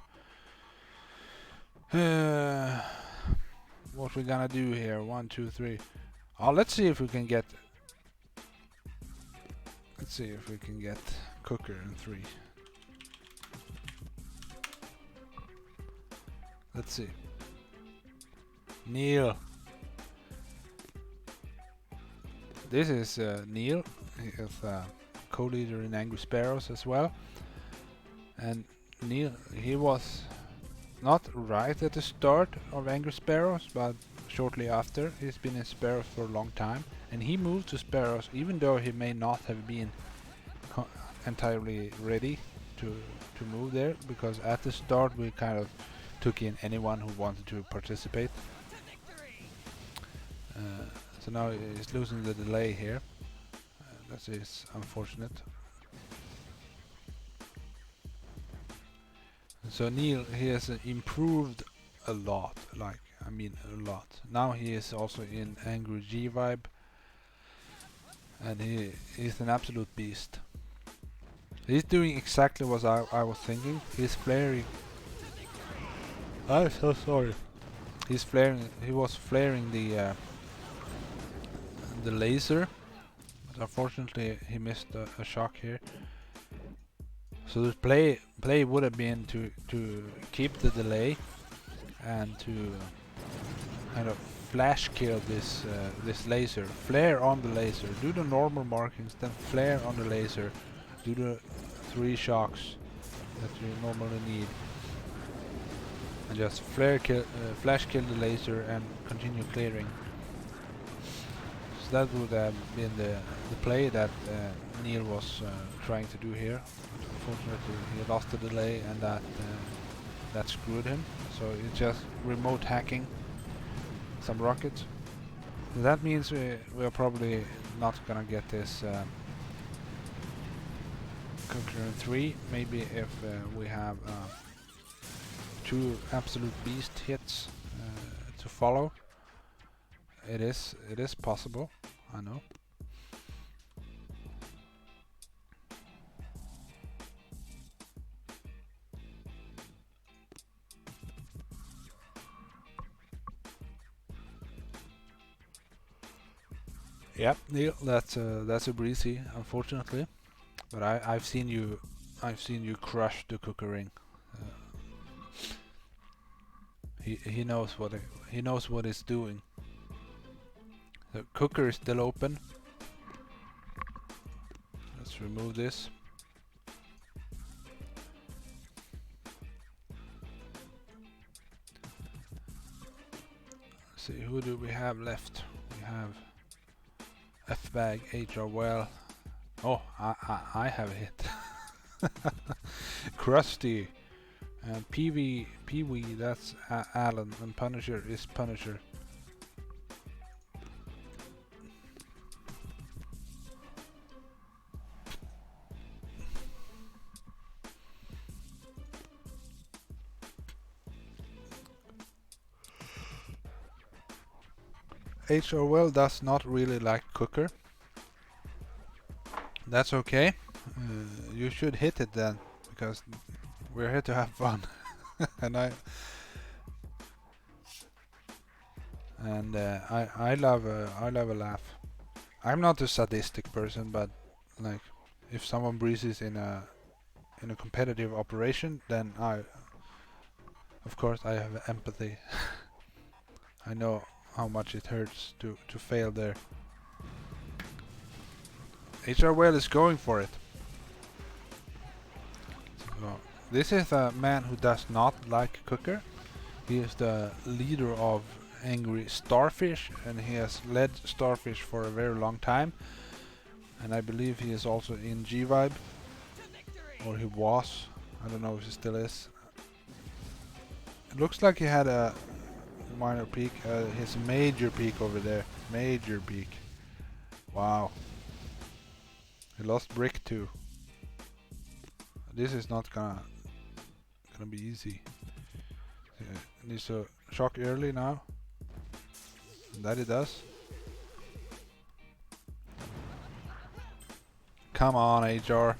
What we gonna do here? 1, 2, 3. Oh, let's see if we can get. Let's see if we can get Cooker in 3. Let's see. Neil. This is Neil. He is co-leader in Angry Sparrows as well. And Neil, he was not right at the start of Angry Sparrows, but shortly after. He's been in Sparrows for a long time, and he moved to Sparrows even though he may not have been entirely ready to move there, because at the start we kind of took in anyone who wanted to participate. So now he's losing the delay here. That is unfortunate. So Neil, he has improved a lot, like, I mean a lot. Now he is also in Angry G Vibe, and he's an absolute beast. He's doing exactly what I was thinking. He's flaring. I'm so sorry. He's flaring. He was flaring the laser, but unfortunately he missed a shock here. So the play would have been to keep the delay and to kind of flash kill this this laser, flare on the laser, do the normal markings, then flare on the laser, do the 3 shocks that you normally need, and just flash kill the laser and continue clearing. So that would have been the play that Neil was trying to do here. Unfortunately, he lost the delay, and that screwed him. So it's just remote hacking some rockets. So that means we are probably not gonna get this Concurrent 3. Maybe if we have 2 absolute beast hits to follow. It is possible, I know. Yep, Neil, that's a Breezy, unfortunately. But I've seen you crush the Cooker ring. He knows what he's doing. The Cooker is still open. Let's remove this. Let's see, who do we have left? We have F-Bag, HR Well. Oh, I have a hit. Krusty. And Pee-wee, that's Alan, and Punisher is Punisher. HR Well does not really like Cooker. That's okay. You should hit it then, because we're here to have fun. and I love a laugh. I'm not a sadistic person, but like if someone breezes in a competitive operation, then of course I have empathy. I know how much it hurts to fail there. HR Well is going for it. So This is a man who does not like cooker. He is the leader of Angry Starfish, and he has led Starfish for a very long time. And I believe he is also in G-Vibe, or he was. I don't know if he still is. It looks like he had a minor peak. His major peak over there. Major peak. Wow. He lost brick too. This is not gonna be easy. Needs to shock early now. And that it does. Come on, HR.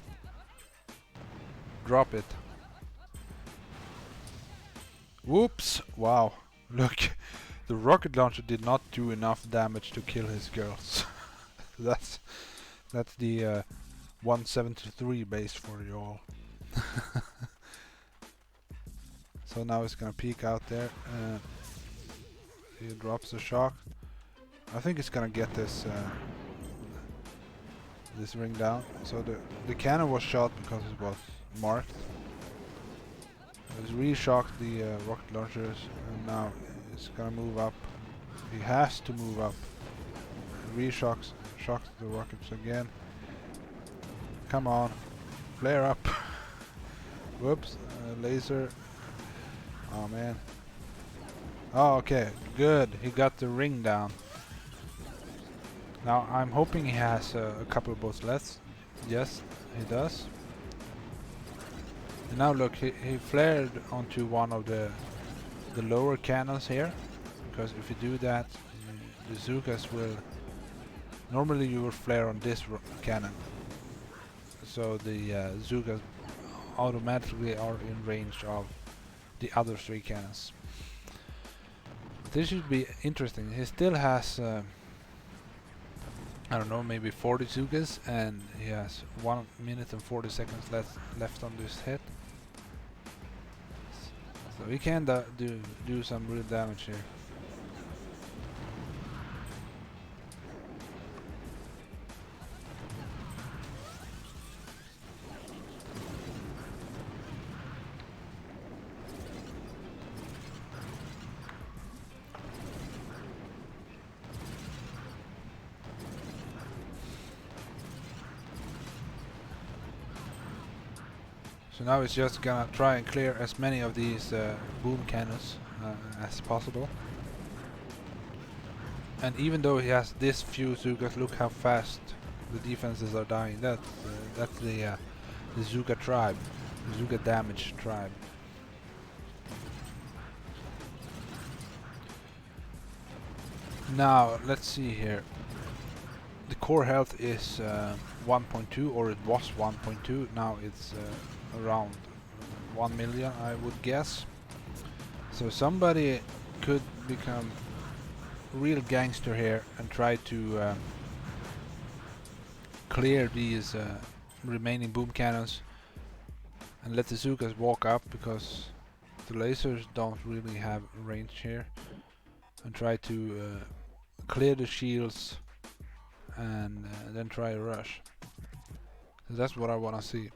Drop it. Whoops! Wow. Look, the rocket launcher did not do enough damage to kill his girls. that's the 173 base for you all. So now it's gonna peek out there. He drops the shock. I think it's gonna get this this ring down. So the cannon was shot because it was marked. It's re-shocked the rocket launchers, and now it's gonna move up. He has to move up. Shocks the rockets again. Come on, flare up. Whoops, laser. Oh man. Oh, okay, good. He got the ring down. Now I'm hoping he has a couple of boats left. Yes, he does. And now look, he flared onto one of the lower cannons here, because if you do that, the Zookas will. Normally you will flare on this cannon, so the Zookas automatically are in range of the other three cannons. This should be interesting. He still has, I don't know, maybe 40 Zookas, and he has 1 minute and 40 seconds left on this hit. So he can do some real damage here. So now it's just gonna try and clear as many of these boom cannons as possible. And even though he has this few Zookas, look how fast the defenses are dying. That's the Zooka tribe, the Zooka damage tribe. Now let's see here. The core health is 1.2, or it was 1.2. Now it's around 1 million, I would guess. So somebody could become real gangster here and try to clear these remaining boom cannons and let the Zookas walk up, because the lasers don't really have range here, and try to clear the shields and then try a rush. So that's what I want to see.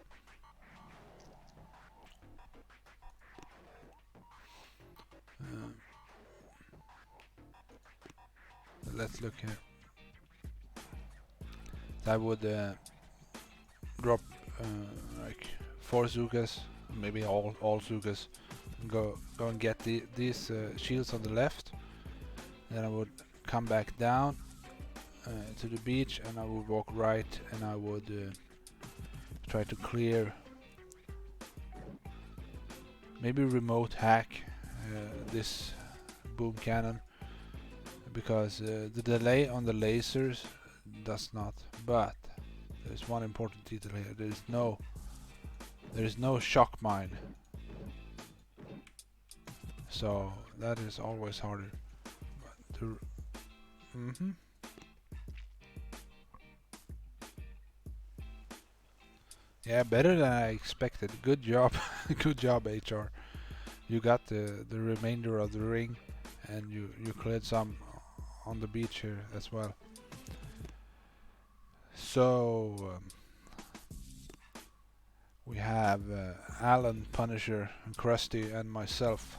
Let's look here. That would drop like 4 Zookas, maybe all Zookas, and go and get these shields on the left. Then I would come back down to the beach, and I would walk right, and I would try to clear, maybe remote hack this boom cannon, because the delay on the lasers does not. But there's one important detail here. There is no shock mine, so that is always harder. Yeah, better than I expected. Good job. Good job, HR. You got the remainder of the ring, and you cleared some on the beach here as well. So We have Alan, Punisher, and Krusty, and myself.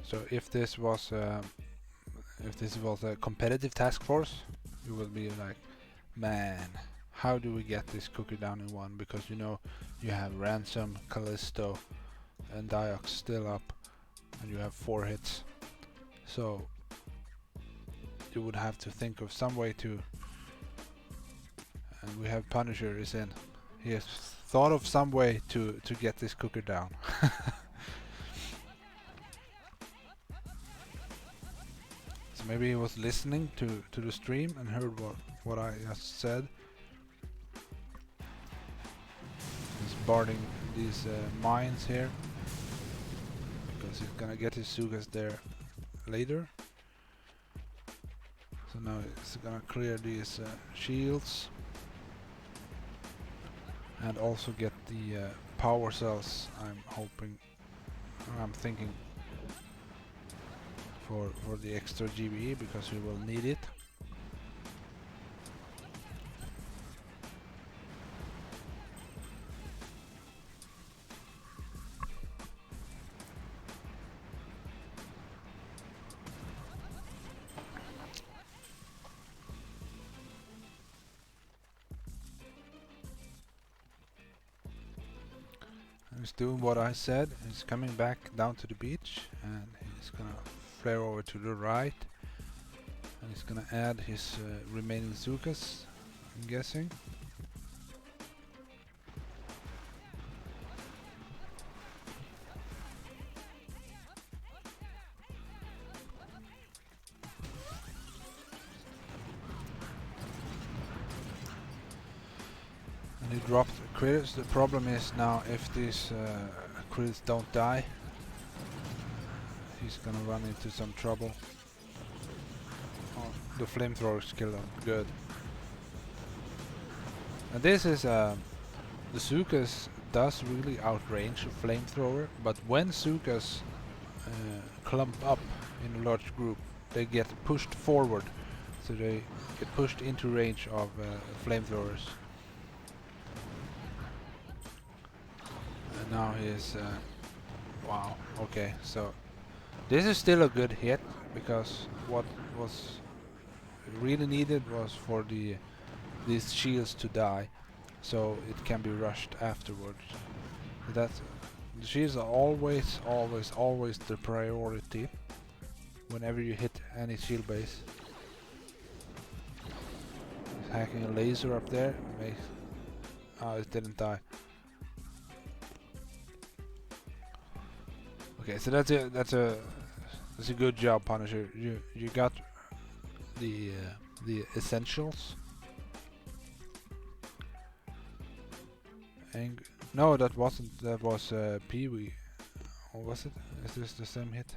So if this was a competitive task force, you will be like, man, how do we get this cookie down in one? Because you know you have Ransom, Callisto, and Diox still up, and you have 4 hits. So you would have to think of some way to. And we have Punisher is in. He has thought of some way to get this cooker down. So maybe he was listening to the stream and heard what I just said. He's guarding these mines here because he's gonna get his Sugas there later. So now he's gonna clear these shields and also get the power cells. I'm thinking for the extra GBE because we will need it. He's doing what I said. He's coming back down to the beach and he's gonna flare over to the right and he's gonna add his remaining Zukas, I'm guessing. And he dropped crits. The problem is now if these crits don't die, he's gonna run into some trouble. Oh, the flamethrowers kill him. Good. And this is the Zukas does really outrange a flamethrower, but when Zukas clump up in a large group, they get pushed forward, so they get pushed into range of flamethrowers. And now he's wow. Okay, so this is still a good hit because what was really needed was for these shields to die, so it can be rushed afterwards. That's the shields are always the priority whenever you hit any shield base. He's hacking a laser up there. Oh, it didn't die. Okay, so that's a good job, Punisher. You got the essentials. And no, that wasn't. That was Pee-wee. Or was it? Is this the same hit?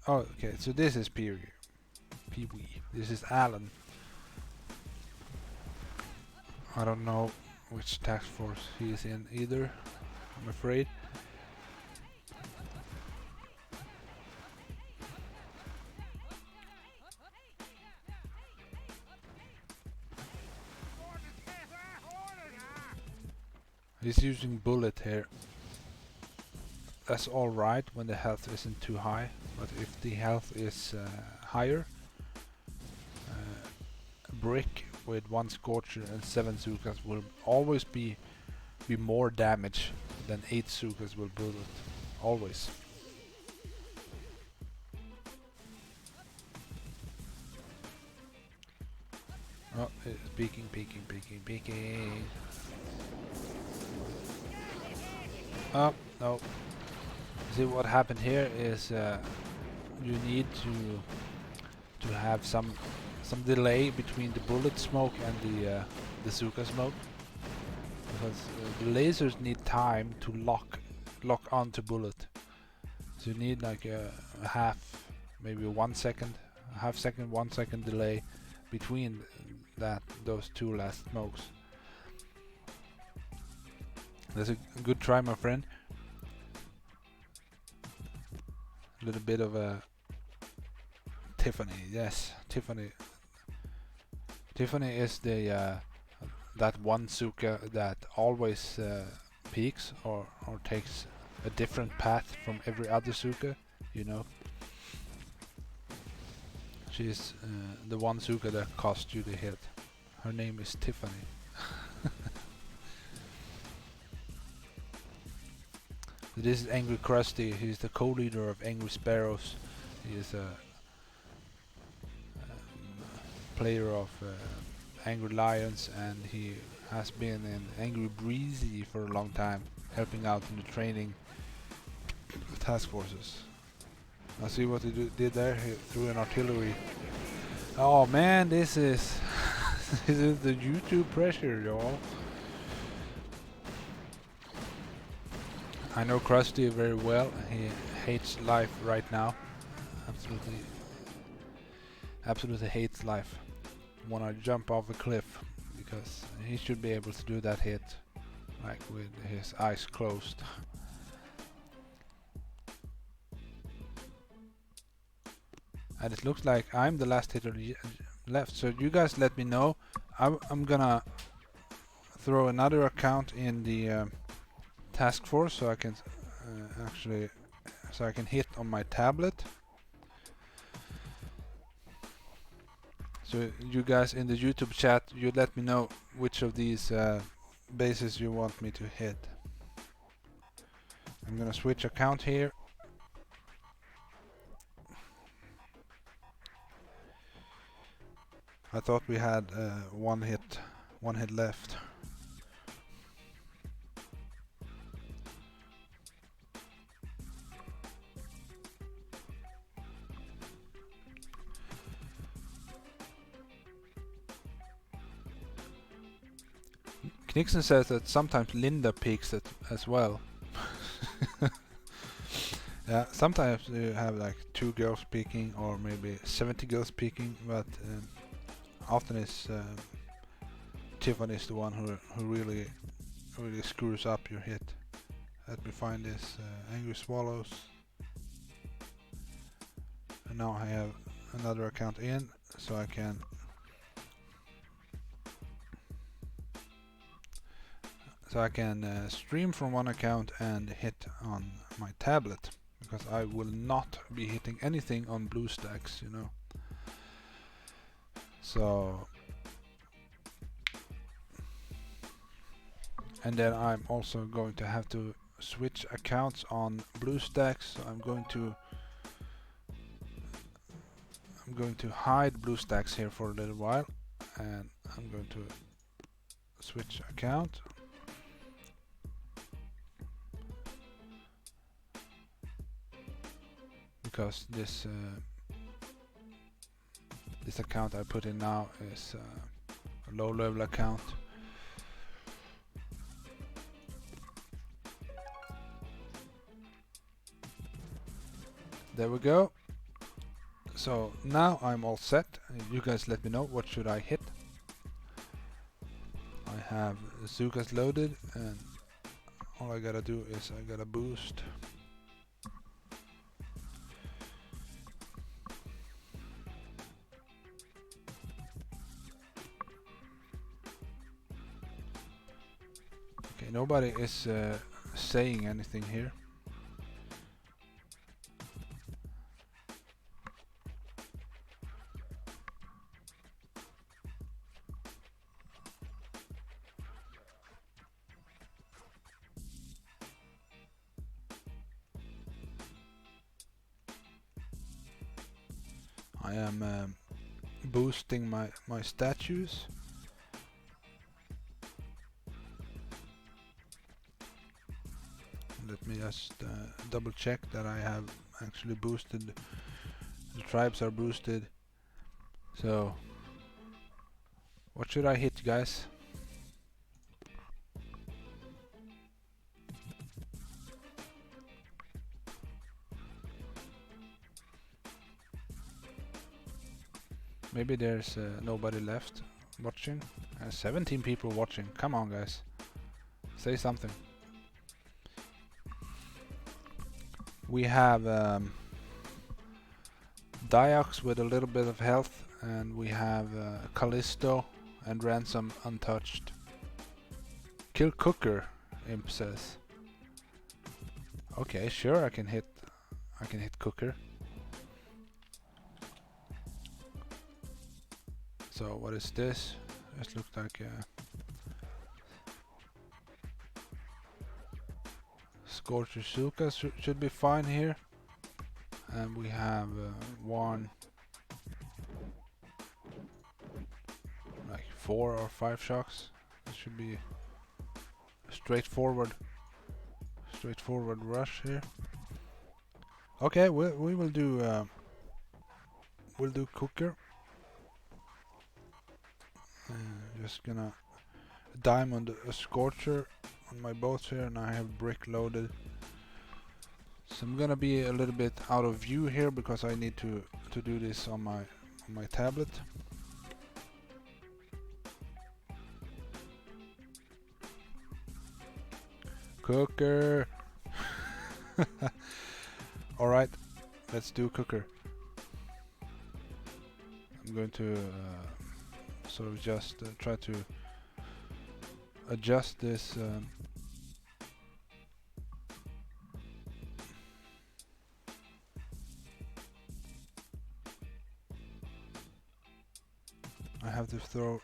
Oh, okay. So this is Pee-wee. This is Alan. I don't know which task force he is in either, I'm afraid. He's using bullet here. That's alright when the health isn't too high, but if the health is higher, a brick with 1 Scorcher and 7 Zukas will always be more damage than 8 Zukas will bullet. Always. Oh, it's peeking. Oh, no. See, what happened here is you need to have some delay between the bullet smoke and the Zuka smoke, because the lasers need time to lock onto bullet. So you need like a half, maybe 1 second, a half second, 1 second delay between those 2 last smokes. That's a good try, my friend. A little bit of a Tiffany. Yes, Tiffany. Tiffany is the that one Zuka that always peaks or takes a different path from every other Zuka. You know, she's the one Zuka that cost you the hit. Her name is Tiffany. This is Angry Krusty. He's the co-leader of Angry Sparrows. He is a player of Angry Lions, and he has been in Angry Breezy for a long time, helping out in the training task forces. I see what he did there. He threw an artillery. Oh man, this is this is the YouTube pressure, y'all. I know Krusty very well. He hates life right now. Absolutely hates life. Wanna jump off a cliff because he should be able to do that hit like with his eyes closed. And it looks like I'm the last hitter left, so you guys let me know. I'm gonna throw another account in the task force so I can so I can hit on my tablet. So you guys in the YouTube chat, you let me know which of these bases you want me to hit. I'm gonna switch account here. I thought we had one hit left. Knixon says that sometimes Linda peaks it as well. Yeah, sometimes you have like 2 girls peaking or maybe 70 girls peaking, but often it's Tiffany is the one who really screws up your hit. Let me find this Angry Swallows. And now I have another account in, so I can stream from one account and hit on my tablet, because I will not be hitting anything on BlueStacks, you know. So, and then I'm also going to have to switch accounts on BlueStacks. So I'm going to hide BlueStacks here for a little while, and I'm going to switch account. Because this account I put in now is a low-level account. There we go. So now I'm all set. You guys let me know what should I hit. I have the Zukas loaded, and all I gotta do is I gotta boost. Okay, nobody is saying anything here. I am boosting my statues. Let me just double check that I have actually boosted. The tribes are boosted. So what should I hit, guys? Maybe there's nobody left watching. 17 people watching. Come on, guys. Say something. We have Diox with a little bit of health, and we have Callisto and Ransom untouched. Kill Cooker, Imp says. Okay, sure, I can hit Cooker. So what is this? This looks like Scorcher Suka should be fine here. And we have one, like 4 or 5 shocks. This should be a straightforward rush here. Okay, we will do we'll do Cooker. Just gonna diamond a Scorcher on my boats here, and I have brick loaded. So I'm gonna be a little bit out of view here because I need to do this on my tablet. Cooker. All right, let's do Cooker. I'm going to sort of just try to adjust this. I have to throw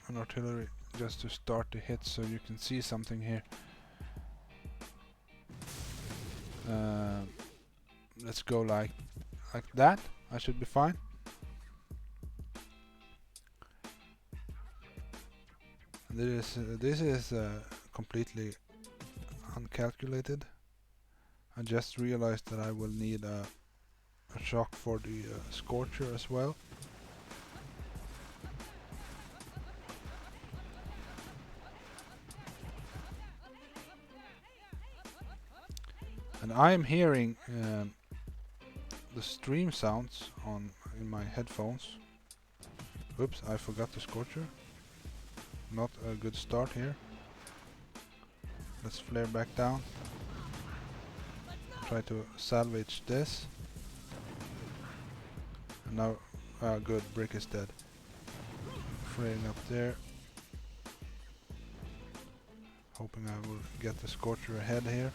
an artillery just to start the hit so you can see something here. Let's go like that. I should be fine. This is completely uncalculated. I just realized that I will need a shock for the Scorcher as well. And I am hearing the stream sounds in my headphones. Oops, I forgot the Scorcher. Not a good start here. Let's flare back down. Try to salvage this. And now, good, Brick is dead. Flaring up there. Hoping I will get the Scorcher ahead here.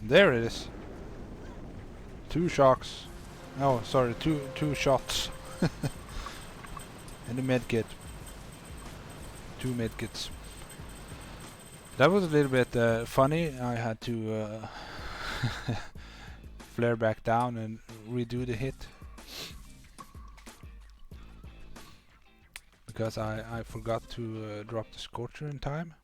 There it is. 2 shocks. Oh, sorry, two shots. And a medkit. 2 medkits. That was a little bit funny. I had to flare back down and redo the hit because I forgot to drop the Scorcher in time.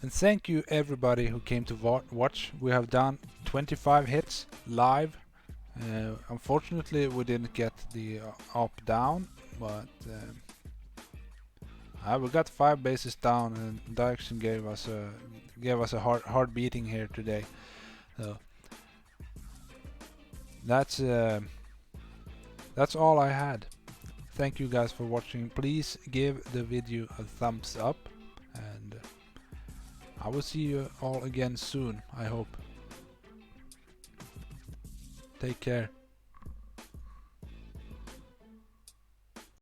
And thank you everybody who came to watch. We have done 25 hits live. Unfortunately we didn't get the up down, but we got 5 bases down, and Dyson gave us a hard beating here today. So that's all I had. Thank you guys for watching. Please give the video a thumbs up, and I will see you all again soon, I hope. Take care.